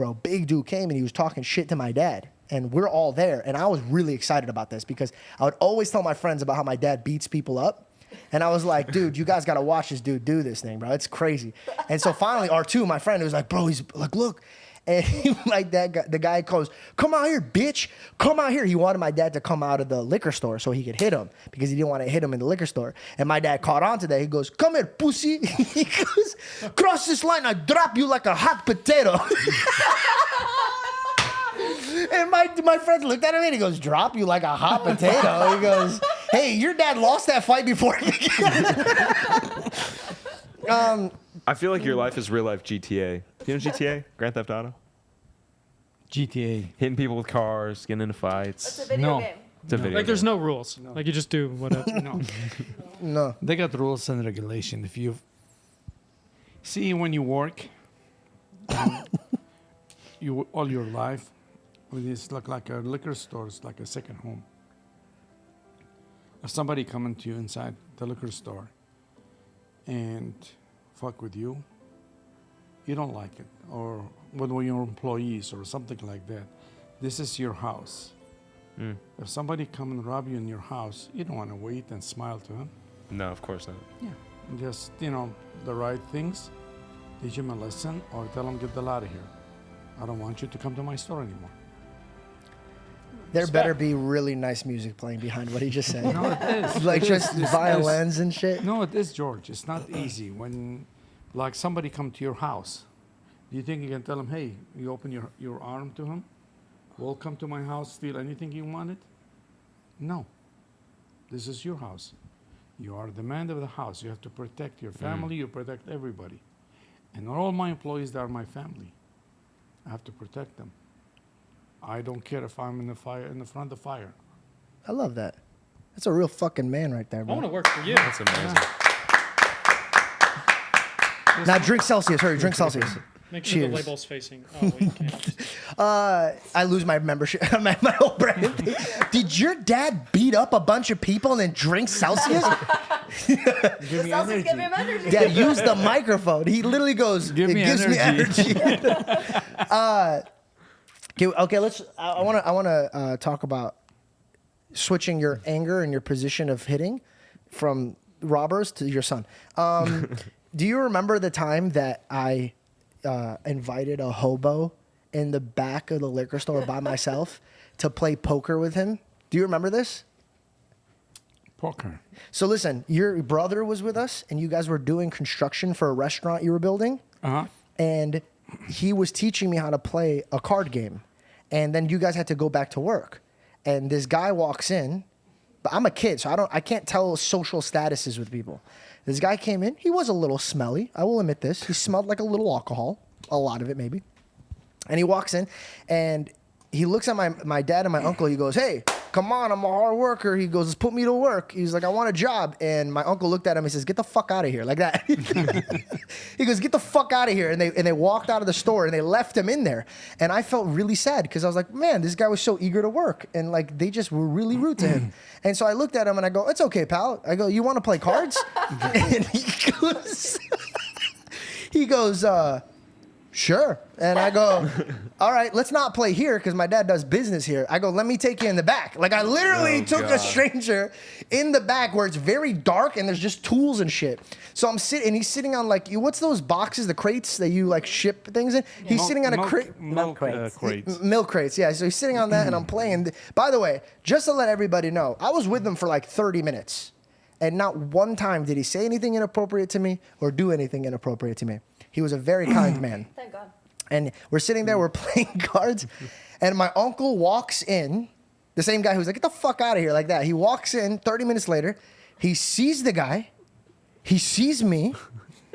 came and he was talking shit to my dad. And we're all there, and I was really excited about this because I would always tell my friends about how my dad beats people up. And I was like, "Dude, you guys got to watch this dude do this thing, bro. It's crazy." And so finally, R2, my friend, was like, "Bro," he's like, "Look." And he, like that guy, the guy goes, "Come out here, bitch. Come out here." He wanted my dad to come out of the liquor store so he could hit him because he didn't want to hit him in the liquor store. And my dad caught on to that. He goes, "Come here, pussy." He goes, "Cross this line, I drop you like a hot potato." And my friend looked at him and he goes, "Drop you like a hot potato?" He goes, "Hey, your dad lost that fight before it began." I feel like your life is real life GTA. You know GTA? Grand Theft Auto? GTA. Hitting people with cars, getting into It's fights. a video No. game. It's a video Like there's game. no rules. Like you just do whatever. No. No. They got rules and regulation. If you see when you work, you all your life, it's like a liquor store. It's like a second home. If somebody coming to you inside the liquor store and fuck with you, you don't like it, or with your employees or something like that. This is your house. If somebody come and rob you in your house, you don't want to wait and smile to him. No, of course not. Just, the right things, teach him a lesson, or tell him, "Get the hell out of here. I don't want you to come to my store anymore." There better be really nice music playing behind what he just said. No, it is. Like It just is. It's violins and shit. No, it is, George. It's not easy when, like, somebody come to your house. Do you think you can tell him, "Hey," you open your arm to him, "Welcome to my house, steal anything you wanted"? No. This is your house. You are the man of the house. You have to protect your family. You protect everybody. And all my employees, they are my family. I have to protect them. I don't care if I'm in the front of the fire. I love that. That's a real fucking man right there, I want bro. to work for you. That's amazing. Now drink Celsius. Hurry, drink Celsius. Make sure Cheers. the label's facing. Oh, wait, you can't. I lose my membership, my whole brand. Did your dad beat up a bunch of people and then drink Celsius? Give me Celsius give energy. him energy. Dad, use the microphone. He literally goes, Give "It me gives me energy." energy." Okay, let's. I want to talk about switching your anger and your position of hitting from robbers to your son. Do you remember the time that I invited a hobo in the back of the liquor store by myself to play poker with him? Do you remember this? Poker. So listen, your brother was with us, and you guys were doing construction for a restaurant you were building. Uh-huh. And he was teaching me how to play a card game. And then you guys had to go back to work. And this guy walks in, but I'm a kid, so I can't tell social statuses with people. This guy came in, he was a little smelly, I will admit this. He smelled like a little alcohol, a lot of it maybe. And he walks in and he looks at my dad and my uncle, he goes, "Hey, come on, I'm a hard worker. He goes, put me to work. He's like, I want a job. And my uncle looked at him and says, get the fuck out of here, like that. He goes, get the fuck out of here. And they walked out of the store and they left him in there. And I felt really sad because I was like, man, this guy was so eager to work. And like, they just were really rude to him. And so I looked at him and I go, it's okay, pal. I go, you want to play cards? And he goes, sure. And I go, all right, let's not play here because my dad does business here. I go, let me take you in the back. Like I literally took a stranger in the back where it's very dark and there's just tools and shit. So I'm sitting, and he's sitting on like, what's those boxes, the crates that you like ship things in? He's sitting on a crate. Milk crates. Milk crates, yeah. So he's sitting on that and I'm playing. By the way, just to let everybody know, I was with him for like 30 minutes. And not one time did he say anything inappropriate to me or do anything inappropriate to me. He was a very kind man. Thank God. And we're sitting there, we're playing cards, and my uncle walks in, the same guy who's like, get the fuck out of here, like that. He walks in 30 minutes later, he sees the guy, he sees me,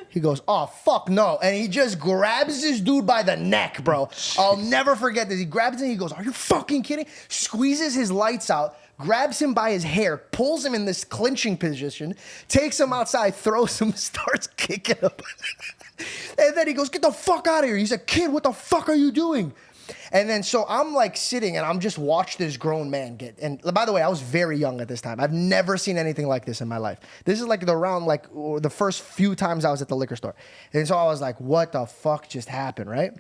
he goes, oh, fuck no. And he just grabs this dude by the neck, bro. I'll never forget this. He grabs him, he goes, are you fucking kidding? Squeezes his lights out, grabs him by his hair, pulls him in this clinching position, takes him outside, throws him, starts kicking him. And then he goes, get the fuck out of here. He's like, kid, what the fuck are you doing? And then so I'm like sitting and I'm just watch this grown man get. And by the way, I was very young at this time. I've never seen anything like this in my life. This is like the first few times I was at the liquor store. And so I was like, what the fuck just happened, right?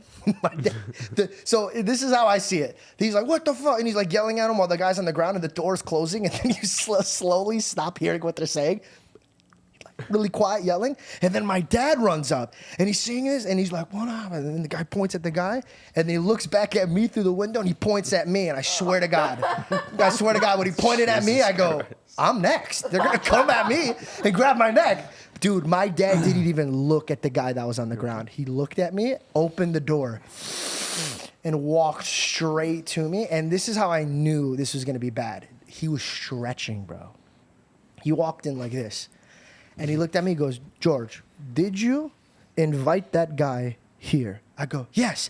So this is how I see it. He's like, what the fuck? And he's like yelling at him while the guy's on the ground and the door's closing. And then you slowly stop hearing what they're saying. Really quiet yelling, and then my dad runs up and he's seeing this and he's like, what up? And then the guy points at the guy and then he looks back at me through the window and he points at me, and I swear to God, when he pointed at me, I go, I'm next. They're gonna come at me and grab my neck. Dude, my dad didn't even look at the guy that was on the ground. He looked at me, opened the door, and walked straight to me. And this is how I knew this was gonna be bad. He was stretching, bro. He walked in like this. And he looked at me, he goes, George, did you invite that guy here? I go, yes.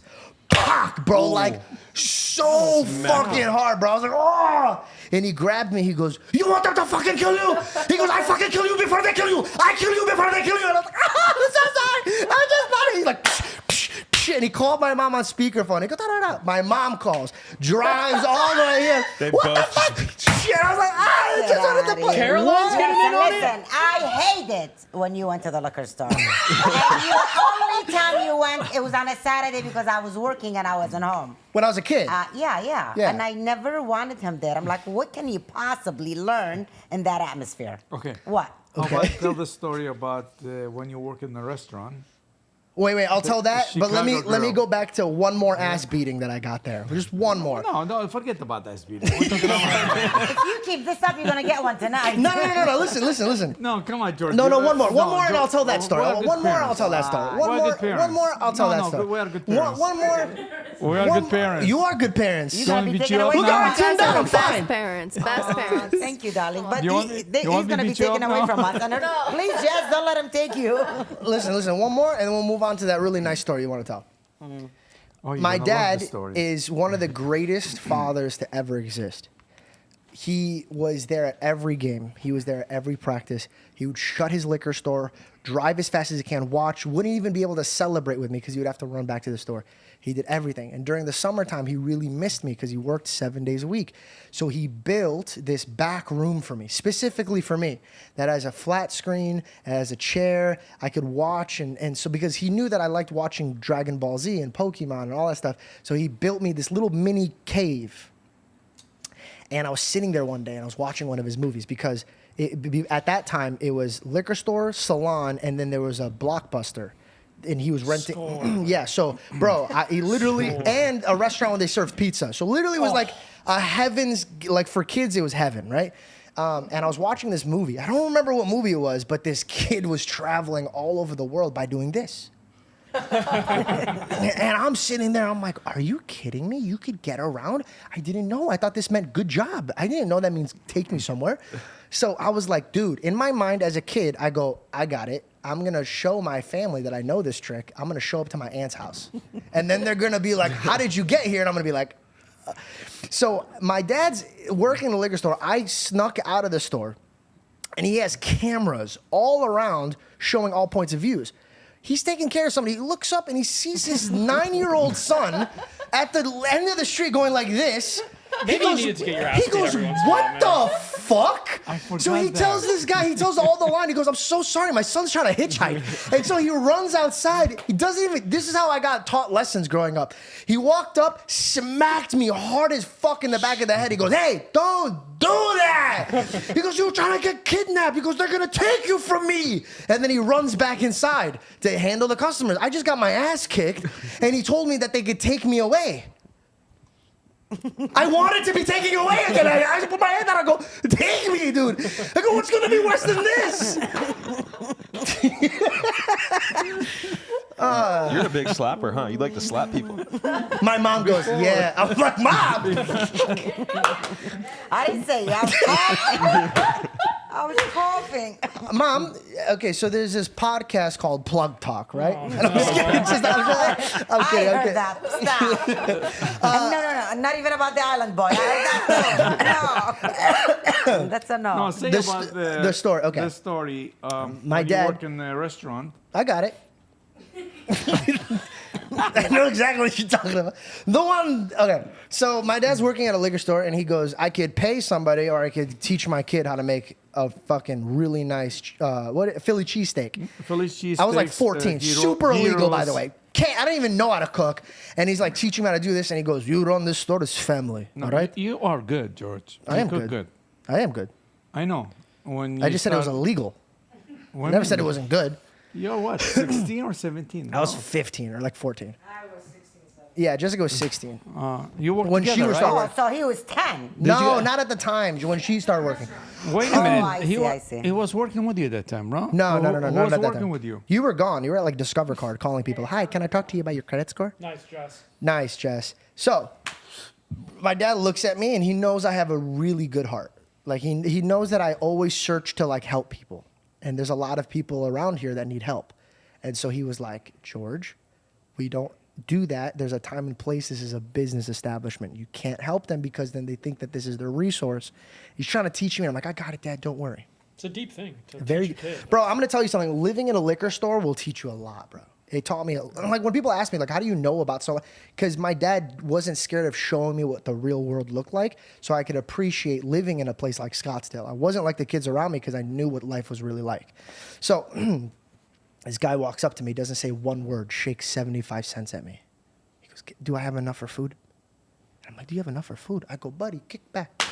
Pock, bro, like so fucking hard, bro. I was like, oh. And he grabbed me, he goes, you want them to fucking kill you? He goes, I fucking kill you before they kill you. I kill you before they kill you. And I was like, oh, I'm so sorry. I'm just funny. He's like, psh, and he called my mom on speakerphone. He goes, da-da-da. My mom calls, drives all the way here. What the fuck? Shit, I was like, I just wanted to play. Caroline's getting in on it? Listen, I hate it when you went to the liquor store. And the only time you went, it was on a Saturday because I was working and I wasn't home. When I was a kid. Yeah. And I never wanted him there. I'm like, what can you possibly learn in that atmosphere? Okay. What? How about tell the story about when you work in the restaurant? Wait, I'll tell that, but let me Chicago go back to one more ass beating that I got there. Just one more. No, forget about that beating. We're talking If you keep this up, you're going to get one tonight. No. Listen. No, come on, George. No, one more. One more, and George, I'll tell that story. we are good One more, I'll parents. tell that story. We're good parents. One more, I'll tell that No, story. we are good parents. One more. We are good parents. You are good parents. You're going to be beat taken you up away now? from got us. it tuned down. I'm Best fine. parents. Best parents. Thank you, darling. But You want me- he's you want me going to be beat you taken up away now? from us. And please, Jess, don't let him take you. Listen, one more, and then we'll move on to that really nice story you want to tell. Oh, you're My gonna love dad this story. is one of the greatest fathers to ever exist. He was there at every game. He was there at every practice. He would shut his liquor store, drive as fast as he can, watch, wouldn't even be able to celebrate with me because he would have to run back to the store. He did everything. And during the summertime, he really missed me because he worked 7 days a week. So he built this back room for me, specifically for me, that has a flat screen, has a chair, I could watch. And so because he knew that I liked watching Dragon Ball Z and Pokemon and all that stuff, so he built me this little mini cave. And I was sitting there one day and I was watching one of his movies because at that time it was liquor store, salon, and then there was a Blockbuster. And he was renting. Yeah, so, bro, he literally, and a restaurant where they served pizza. So literally it was like a heaven's, like for kids, it was heaven, right? And I was watching this movie. I don't remember what movie it was, but this kid was traveling all over the world by doing this. And I'm sitting there, I'm like, are you kidding me? You could get around? I didn't know. I thought this meant good job. I didn't know that means take me somewhere. So I was like, dude, in my mind as a kid, I go, I got it. I'm going to show my family that I know this trick. I'm going to show up to my aunt's house. And then they're going to be like, how did you get here? And I'm going to be like, So my dad's working in the liquor store. I snuck out of the store, and he has cameras all around showing all points of views. He's taking care of somebody. He looks up and he sees his 9-year-old son at the end of the street going like this. Maybe you needed to get your ass He goes, beat every once in a what while, the fuck? I forgot So he that. tells this guy, he tells all the line. He goes, I'm so sorry, my son's trying to hitchhike. And so he runs outside. He doesn't even, this is how I got taught lessons growing up. He walked up, smacked me hard as fuck in the back of the head. He goes, hey, don't do that. He goes, you're trying to get kidnapped. He goes, they're going to take you from me. And then he runs back inside to handle the customers. I just got my ass kicked, and he told me that they could take me away. I wanted to be taken away again. I put my head down. I go, take me, dude. I go, what's going to be worse than this? You're a big slapper, huh? You like to slap people. My mom goes, yeah. I was like, Mom. I didn't say yeah. I was coughing. I was coughing. Mom, okay, so there's this podcast called Plug Talk, right? And I'm just kidding. It's just I'm I kidding, heard okay. that. Stop. No. Not even about the island boy. I heard that too. No. That's a no. No, say The about st- the story, okay. The story. My when dad- You work in a restaurant. I got it. I know exactly what you're talking about. The one, okay. So my dad's working at a liquor store, and he goes, I could pay somebody, or I could teach my kid how to make a fucking really nice Philly cheesesteak. Philly cheese. I was like 14, super illegal, by the way. I don't even know how to cook. And he's like, teaching me how to do this, and he goes, you run this store, this family, No, all right? You are good, George. I You am cook good. I am good. I know. When I you just said it was start- illegal. when- I never said it wasn't good. You're what? 16 or 17? I was 15 or like 14. I was 16. Yeah, Jessica was 16. You worked When she together, was right? starting- Oh, so he was 10. No, not at the time when she started working. Wait a minute. I he, see, wa- I see. he was working with you at that time, bro? No, Who not was at that working time. with you? You were gone. You were at like Discover Card calling people. Hi, can I talk to you about your credit score? Nice dress. Nice, Jess. So, my dad looks at me and he knows I have a really good heart. Like he knows that I always search to like help people. And there's a lot of people around here that need help. And so he was like, George, we don't do that. There's a time and place. This is a business establishment. You can't help them because then they think that this is their resource. He's trying to teach me. I'm like, I got it, Dad. Don't worry. It's a deep thing to Very, teach a kid. bro. I'm gonna tell you something. Living in a liquor store will teach you a lot, bro. It taught me. Like when people ask me, like, how do you know about so? Because my dad wasn't scared of showing me what the real world looked like, so I could appreciate living in a place like Scottsdale. I wasn't like the kids around me because I knew what life was really like. So this guy walks up to me, doesn't say one word, shakes 75 cents at me. He goes, "Do I have enough for food?" I'm like, "Do you have enough for food?" I go, "Buddy, kick back."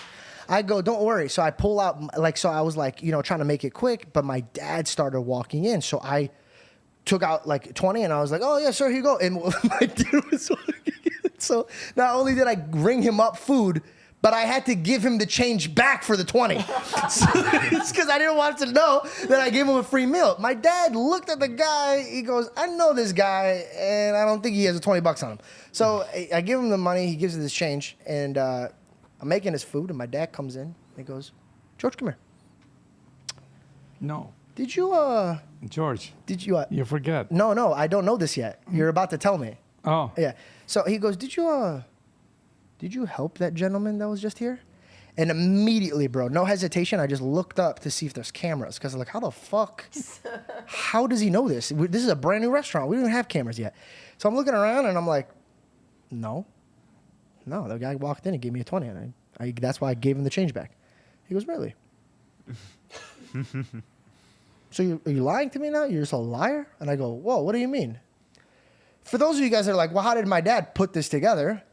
I go, "Don't worry." So I pull out, like, so I was like, trying to make it quick, but my dad started walking in. So I took out like 20 and I was like, "Oh yeah, sir, here you go." And my dude was walking in. So not only did I ring him up food, but I had to give him the change back for the 20. So it's because I didn't want him to know that I gave him a free meal. My dad looked at the guy. He goes, "I know this guy, and I don't think he has $20 on him." So I give him the money. He gives me this change, and I'm making his food, and my dad comes in. And he goes, "George, come here. No. Did you, George, you forget. No, I don't know this yet. You're about to tell me." Oh. Yeah. So he goes, did you help that gentleman that was just here?" And immediately, bro, no hesitation, I just looked up to see if there's cameras. Because I'm like, how the fuck? How does he know this? This is a brand new restaurant. We don't even have cameras yet. So I'm looking around and I'm like, no. No, the guy walked in and gave me a 20. And that's why I gave him the change back. He goes, "Really? So are you lying to me now? You're just a liar?" And I go, "Whoa, what do you mean?" For those of you guys that are like, "Well, how did my dad put this together?"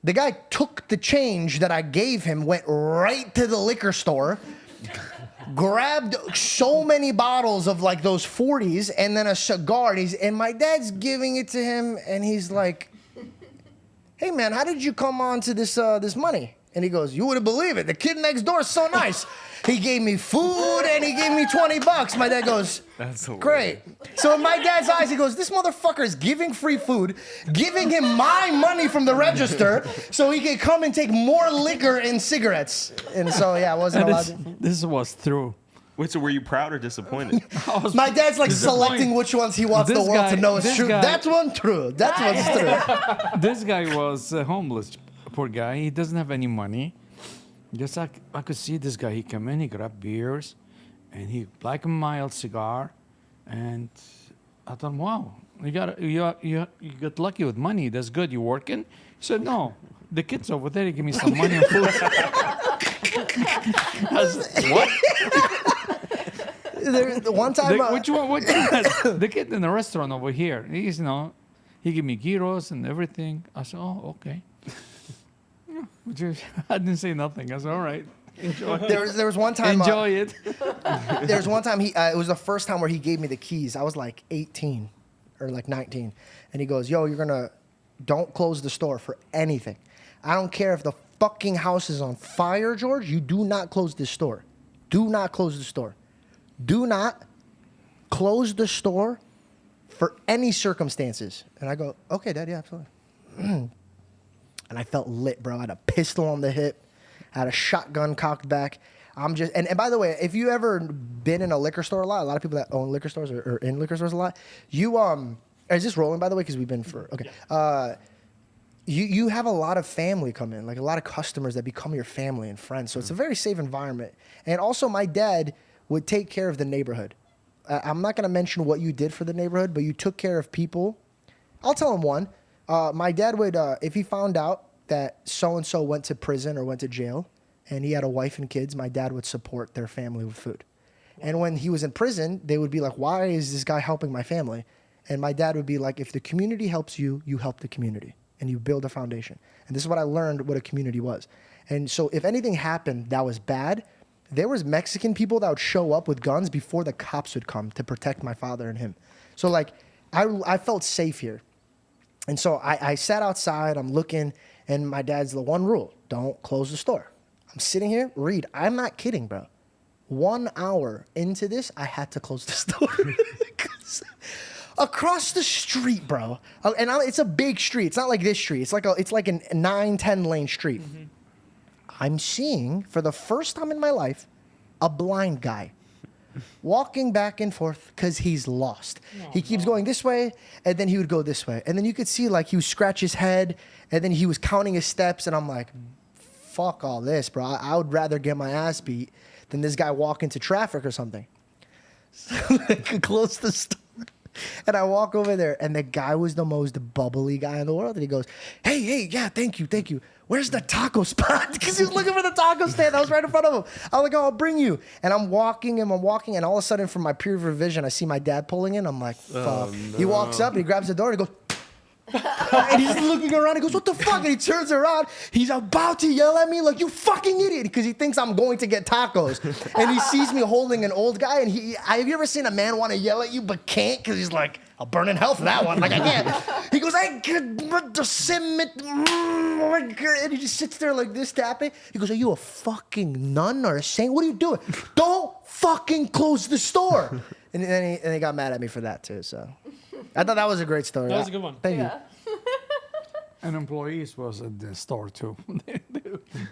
The guy took the change that I gave him, went right to the liquor store, grabbed so many bottles of like those 40s and then a cigar. And my dad's giving it to him and he's like, "Hey man, how did you come on to this money?" And he goes, "You wouldn't believe it. The kid next door is so nice. He gave me food and he gave me $20. My dad goes, That's hilarious. "Great." So in my dad's eyes, he goes, "This motherfucker is giving free food, giving him my money from the register so he can come and take more liquor and cigarettes." And so, yeah, I wasn't allowed to. This was true. Wait, so were you proud or disappointed? My dad's like Disappointed. selecting which ones he wants the This world guy- to know is this true. guy- That's one true. That's one's true. This guy was homeless poor guy. He doesn't have any money. Just like I could see this guy. He come in, he grab beers, and he like a mild cigar, and I thought, wow, you got lucky with money. That's good. You working? He said, no. The kids over there, give me some money and food. I said, what? The one time, Which one? Which one? The kid in the restaurant over here. He's, he gave me gyros and everything. I said, oh, okay. Yeah, I didn't say nothing. I said, all right. Enjoy. there was one time. Enjoy it. There was one time it was the first time where he gave me the keys. I was like 18 or like 19, and he goes, "Yo, don't close the store for anything. I don't care if the fucking house is on fire, George. You do not close this store. Do not close the store. Do not close the store for any circumstances." And I go, "Okay, Dad, yeah, absolutely." And I felt lit, bro. I had a pistol on the hip. I had a shotgun cocked back. I'm just, and by the way, if you ever been in a liquor store a lot of people that own liquor stores or in liquor stores a lot, is this rolling, by the way? Because we've been okay. You have a lot of family come in, like a lot of customers that become your family and friends. So it's a very safe environment. And also my dad would take care of the neighborhood. I'm not going to mention what you did for the neighborhood, but you took care of people. I'll tell him one. My dad would, if he found out that so-and-so went to prison or went to jail and he had a wife and kids, my dad would support their family with food. And when he was in prison, they would be like, why is this guy helping my family? And my dad would be like, if the community helps you, you help the community and you build a foundation. And this is what I learned what a community was. And so if anything happened that was bad, there was Mexican people that would show up with guns before the cops would come to protect my father and him. So like, I felt safe here. And so I sat outside, I'm looking, and my dad's the one rule, don't close the store. I'm sitting here, Reed, I'm not kidding, bro. 1 hour into this, I had to close the store. Across the street, bro, and it's a big street. It's not like this street. It's like a 9-10 lane street. Mm-hmm. I'm seeing, for the first time in my life, a blind guy walking back and forth because he's lost. He keeps going this way, and then he would go this way. And then you could see, like, he would scratch his head, and then he was counting his steps, and I'm like, fuck all this, bro. I would rather get my ass beat than this guy walk into traffic or something. So I could close the store. And I walk over there, and the guy was the most bubbly guy in the world. And he goes, hey, yeah, thank you. Where's the taco spot? Because he was looking for the taco stand that was right in front of him. I was like, oh, I'll bring you. And I'm walking, and all of a sudden, from my peripheral vision, I see my dad pulling in. I'm like, fuck. Oh, no. He walks up, and he grabs the door, and he goes, and he's looking around. He goes, what the fuck? And he turns around. He's about to yell at me like, you fucking idiot, because he thinks I'm going to get tacos. And he sees me holding an old guy. And have you ever seen a man want to yell at you but can't? Because he's like, I'll burn in hell for that one. Like, I can't. He goes, and he just sits there like this, tapping. He goes, are you a fucking nun or a saint? What are you doing? Don't fucking close the store. And then he got mad at me for that too. So I thought that was a great story. That was a good one. Thank you. And employees was at the store too.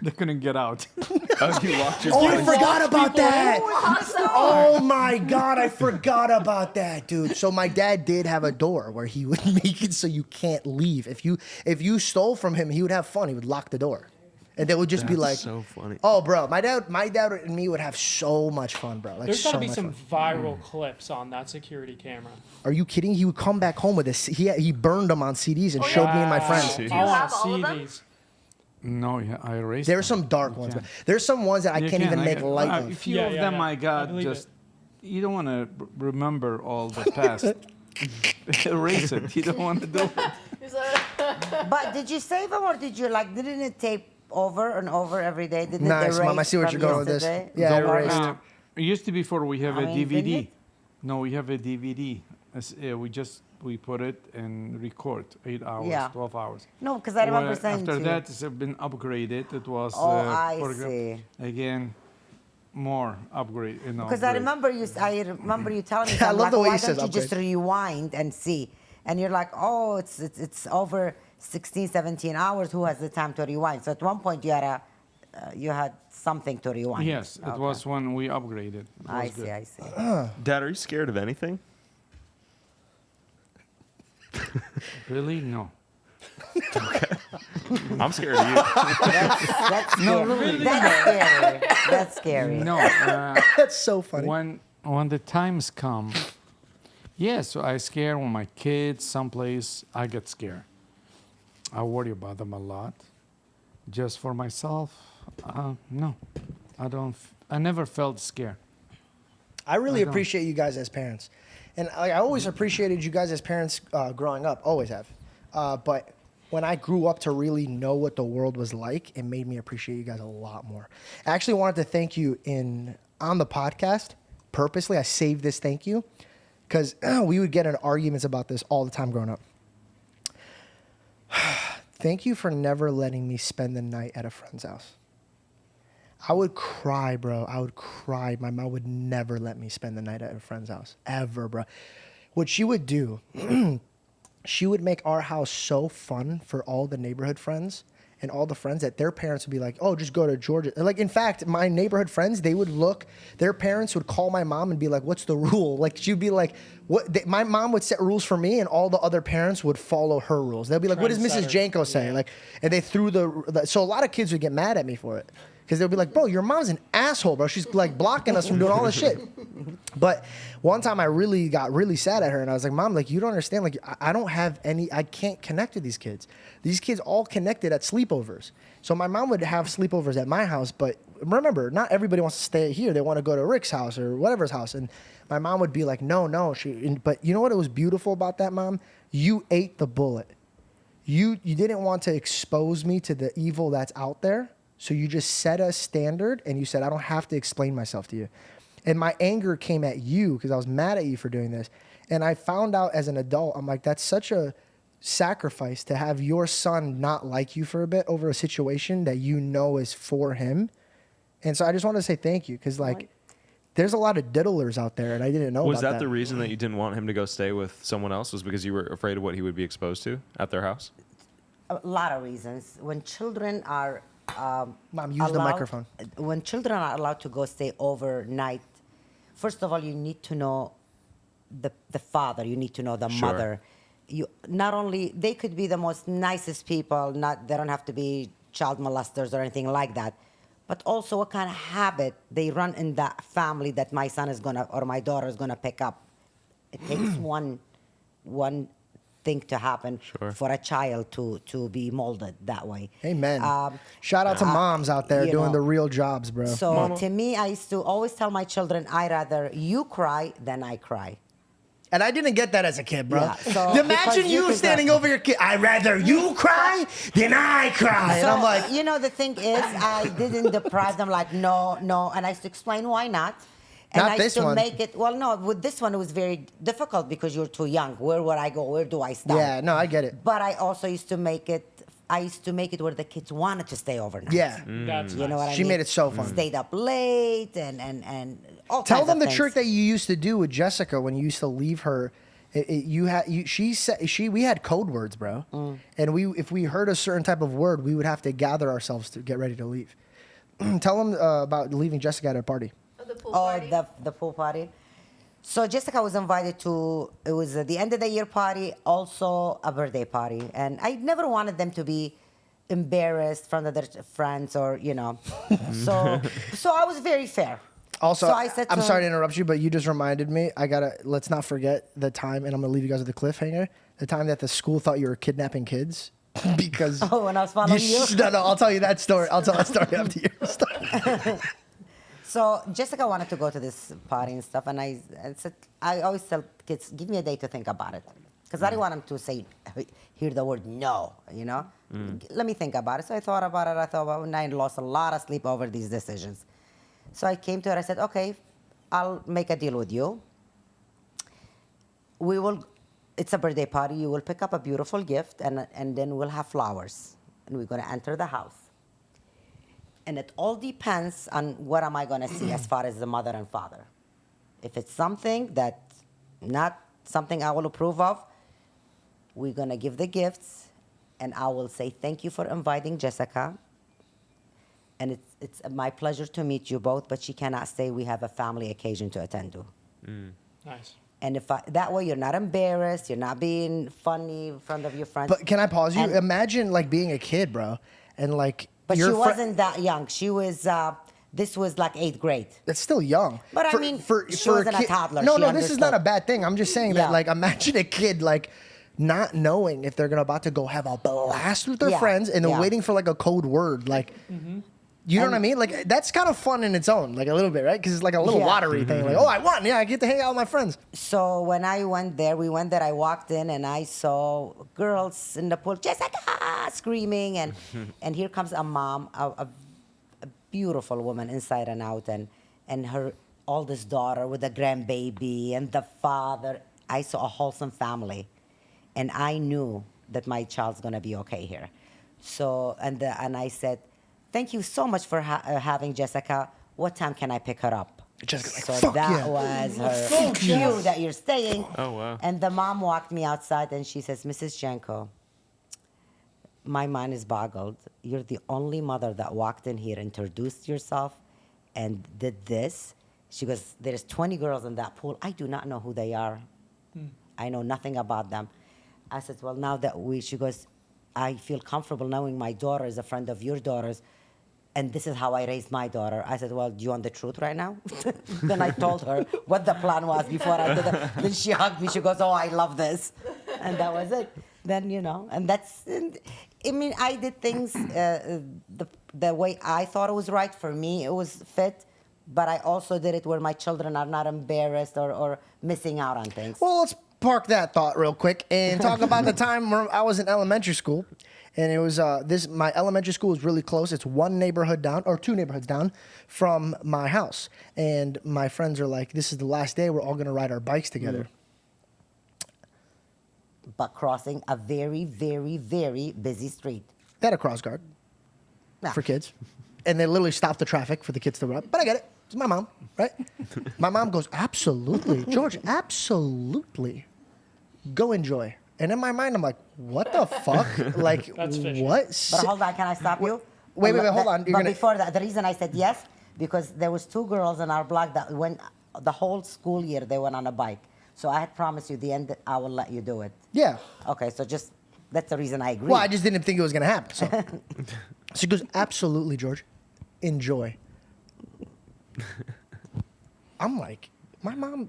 They couldn't get out. You locked your I forgot about that. Oh my God, I forgot about that, dude. So my dad did have a door where he would make it so you can't leave. If you stole from him, he would have fun. He would lock the door. And they would just be like, so funny. Oh, bro, my dad and me would have so much fun, bro. Like, There's so got to be much some fun. viral clips on that security camera. Are you kidding? He would come back home with this. He burned them on CDs and showed me and my friends. Do you I want have to all see of them? these. No, yeah, I erased There's them. some dark ones. can. But there's some ones that I You can't can, even make can. light A of. few of them I I got believe just, you don't want to remember all the past. Erase it. You don't want to do it. But did you save them or didn't it tape over and over every day? Didn't Nice, it erase Mom. I see what from you're going with this. yesterday? Yeah, I Or erased. not? It used to be before we have I a mean, DVD. didn't it? No, we have a DVD. We put it and record 8 hours, Yeah. 12 hours. No, because I remember Well, saying after to you. that, it's been upgraded. It was I program- see. again more upgrade. Because I remember you telling me, I something love like, the way why he says don't you just upgrade. rewind and see? And you're like, oh, it's over 16, 17 hours. Who has the time to rewind? So at one point you had something to rewind. Yes, it Okay. was when we upgraded. It I was see, good. I see. Dad, are you scared of anything? Really? No. I'm scared of you. That's scary. That's scary. That's scary. No, That's so funny. when the times come, yes, I scare when my kids someplace. I get scared. I worry about them a lot. Just for myself, no, I don't. I never felt scared. I really I don't. appreciate you guys as parents, and I always appreciated you guys as parents growing up. Always have, but when I grew up to really know what the world was like, it made me appreciate you guys a lot more. I actually wanted to thank you on the podcast. Purposely, I saved this thank you because we would get in arguments about this all the time growing up. Thank you for never letting me spend the night at a friend's house. I would cry, bro. I would cry. My mom would never let me spend the night at a friend's house, ever, bro. What she would do, she would make our house so fun for all the neighborhood friends and all the friends that their parents would be like, oh, just go to Georgia. Like, in fact, my neighborhood friends, they would look, their parents would call my mom and be like, what's the rule? Like, she'd be like, my mom would set rules for me and all the other parents would follow her rules. They'll be like, what does Mrs. Janko say? Yeah. Like, and they threw so a lot of kids would get mad at me for it. Because they'll be like, bro, your mom's an asshole, bro. She's like blocking us from doing all this shit. But one time I really got really sad at her and I was like, Mom, like, you don't understand. Like, I don't have I can't connect with these kids. These kids all connected at sleepovers. So my mom would have sleepovers at my house. But remember, not everybody wants to stay here. They want to go to Rick's house or whatever's house. And my mom would be like, no. But you know what was beautiful about that, Mom? You ate the bullet. You didn't want to expose me to the evil that's out there. So you just set a standard and you said, I don't have to explain myself to you. And my anger came at you because I was mad at you for doing this. And I found out as an adult, I'm like, that's such a sacrifice to have your son not like you for a bit over a situation that you know is for him. And so I just wanted to say thank you because, like, there's a lot of diddlers out there and I didn't know Was about that the reason that you didn't want him to go stay with someone else? Was because you were afraid of what he would be exposed to at their house? A lot of reasons. When children are Mom, use the microphone. When children are allowed to go stay overnight, first of all, you need to know the father. You need to know the Sure. mother. You not only they could be the most nicest people. They don't have to be child molesters or anything like that. But also, what kind of habit they run in that family that my son is gonna or my daughter is gonna pick up. It takes one thing to happen Sure. for a child to be molded that way. Amen. Shout out to moms out there you doing know, the real jobs, bro. So to me, I used to always tell my children, I rather you cry than I cry. And I didn't get that as a kid, bro. Yeah, so Imagine because you you could standing go- over your kid. I'd rather you cry than I cry. And So, I'm like, you know, the thing is, I didn't deprive them like, no. And I used to explain why not. And Not I this used to one. make it, well, no, with this one, it was very difficult because you're too young. Where would I go? Where do I start? yeah, no, I get it. But I also used to make it, where the kids wanted to stay overnight. Yeah. That's You know what I mean? She made it so fun. Stayed up late and all Tell kinds them of the things. trick that you used to do with Jessica when you used to leave her. We had code words, bro. And if we heard a certain type of word, we would have to gather ourselves to get ready to leave. Tell them about leaving Jessica at a party. The pool Oh, party. the pool party. So Jessica was invited to, it was the end of the year party, also a birthday party. And I never wanted them to be embarrassed from their friends or, you know. so I was very fair. Also, So I said I'm to sorry to him- interrupt you, but you just reminded me. Let's not forget the time, and I'm gonna leave you guys with a cliffhanger. The time that the school thought you were kidnapping kids because Oh, when I was following you? No, I'll tell you that story. I'll tell that story after your story. So Jessica wanted to go to this party and stuff, and I said, I always tell kids, give me a day to think about it. Because I didn't want them to hear the word no, you know? Let me think about it. So I thought about it, and I lost a lot of sleep over these decisions. So I came to her, I said, okay, I'll make a deal with you. It's a birthday party, you will pick up a beautiful gift, and then we'll have flowers. And we're gonna enter the house. And it all depends on what am I going to see as far as the mother and father. If it's something that not something I will approve of, we're going to give the gifts, and I will say thank you for inviting Jessica. And it's my pleasure to meet you both, but she cannot stay. We have a family occasion to attend to. Nice. And that way you're not embarrassed, you're not being funny in front of your friends. But can I pause you? And- Imagine like being a kid, bro, and like. But she your wasn't that young. She was, this was like 8th grade. That's still young. But I mean, she wasn't a toddler. No, She no, this is not understood. a bad thing. I'm just saying that, Yeah. like, imagine a kid like not knowing if they're about to go have a blast with their Yeah, friends, and they're yeah. waiting for like a code word, like. You know what I mean? Like that's kind of fun in its own, like a little bit, right? Because it's like a little Yeah. lottery thing. Like, oh, I won! Yeah, I get to hang out with my friends. So when we went there, I walked in and I saw girls in the pool, Jessica, screaming, and here comes a mom, a beautiful woman inside and out, and her oldest daughter with a grandbaby and the father. I saw a wholesome family, and I knew that my child's gonna be okay here. So and I said, thank you so much for having Jessica. What time can I pick her up? Jessica's like, So fuck that yeah. was her Fuck cue yes. that you're staying. Oh, wow. And the mom walked me outside and she says, Mrs. Janko, my mind is boggled. You're the only mother that walked in here, introduced yourself, and did this. She goes, there's 20 girls in that pool. I do not know who they are. I know nothing about them. I said, well, now that she goes, I feel comfortable knowing my daughter is a friend of your daughter's, and this is how I raised my daughter. I said, well, do you want the truth right now? Then I told her what the plan was before I did it. Then she hugged me. She goes, oh, I love this. And that was it. Then, and I mean, I did things the way I thought it was right for me. It was fit. But I also did it where my children are not embarrassed or missing out on things. Well, let's park that thought real quick and talk about the time where I was in elementary school. And it was my elementary school is really close. It's one neighborhood down or two neighborhoods down from my house. And my friends are like, this is the last day. We're all going to ride our bikes together. But crossing a very, very, very busy street. They had a cross guard Yeah. for kids. And they literally stopped the traffic for the kids to run. But I get it. It's my mom, right? My mom goes, absolutely. George, absolutely. Go enjoy. And in my mind, I'm like, what the fuck? Like, That's fishy. what? But hold on, can I stop you? Wait, hold on. You're But gonna- before that, the reason I said yes, because there was 2 girls in our block that went the whole school year, they went on a bike. So I had promised you the end I will let you do it. Yeah. Okay, so that's the reason I agree. Well, I just didn't think it was going to happen. So she goes, absolutely, George. Enjoy. I'm like, my mom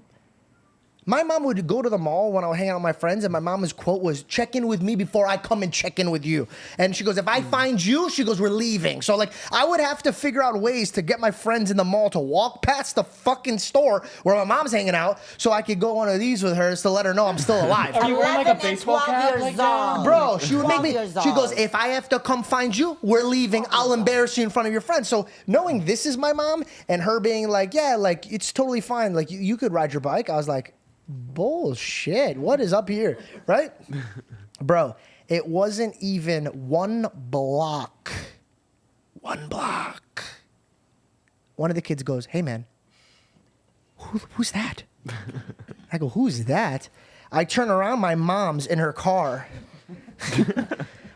would go to the mall when I would hang out with my friends, and my mom's quote was, check in with me before I come and check in with you. And she goes, if I find you, she goes, we're leaving. So, like, I would have to figure out ways to get my friends in the mall to walk past the fucking store where my mom's hanging out so I could go one of these with her to let her know I'm still alive. Are you wearing like a 11 and baseball 12 cap years like that? old. Bro, she would make 12 me. years She goes, old. if I have to come find you, we're leaving. I'll embarrass you in front of your friends. So knowing this is my mom and her being like, yeah, like it's totally fine. Like you could ride your bike. I was like, bullshit. What is up here, right, bro? It wasn't even one block. One block. One of the kids goes, hey man, who's that? I go, who's that? I turn around, my mom's in her car.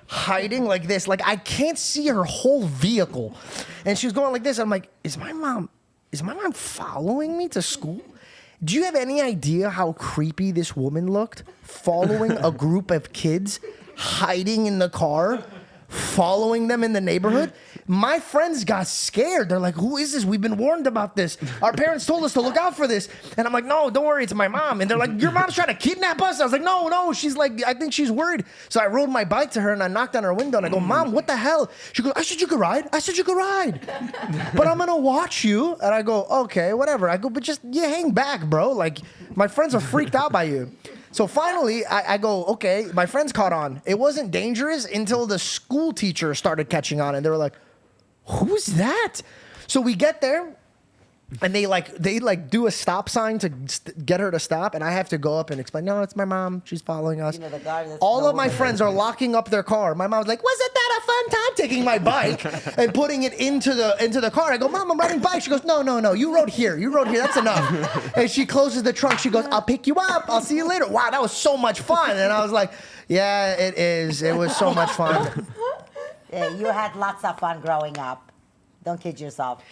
Hiding like this. Like I can't see her whole vehicle. And she was going like this. I'm like, is my mom following me to school? Do you have any idea how creepy this woman looked? Following a group of kids, hiding in the car, following them in the neighborhood. My friends got scared. They're like, who is this? We've been warned about this. Our parents told us to look out for this. And I'm like, no, don't worry, it's my mom. And they're like, your mom's trying to kidnap us? I was like, no, she's like, I think she's worried. So I rode my bike to her and I knocked on her window and I go, Mom, what the hell? She goes, I said you could ride. But I'm gonna watch you. And I go, okay, whatever. I go, but just, you hang back, bro. Like, my friends are freaked out by you. So finally, I go, okay, my friends caught on. It wasn't dangerous until the school teacher started catching on, and they were like, who's that? So we get there, and they do a stop sign to get her to stop, and I have to go up and explain, no, it's my mom. She's following us. The guy that's All of my nowhere. friends are locking up their car. My mom's like, wasn't that a fun time taking my bike and putting it into the car? I go, Mom, I'm riding bike. She goes, no, you rode here. That's enough. And she closes the trunk. She goes, I'll pick you up. I'll see you later. Wow, that was so much fun. And I was like, yeah, it is. It was so much fun. Yeah, you had lots of fun growing up. Don't kid yourself.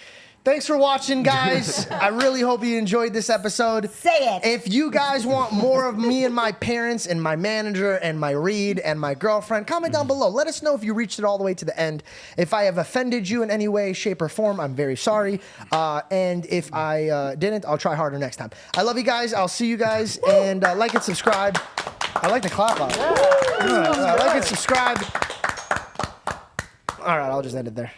Thanks for watching, guys. I really hope you enjoyed this episode. Say it. If you guys want more of me and my parents and my manager and my Reed and my girlfriend, comment down below. Let us know if you reached it all the way to the end. If I have offended you in any way, shape, or form, I'm very sorry. And if I didn't, I'll try harder next time. I love you guys. I'll see you guys. And like and subscribe. I like the clap out. All right, like and subscribe. All right, I'll just end it there.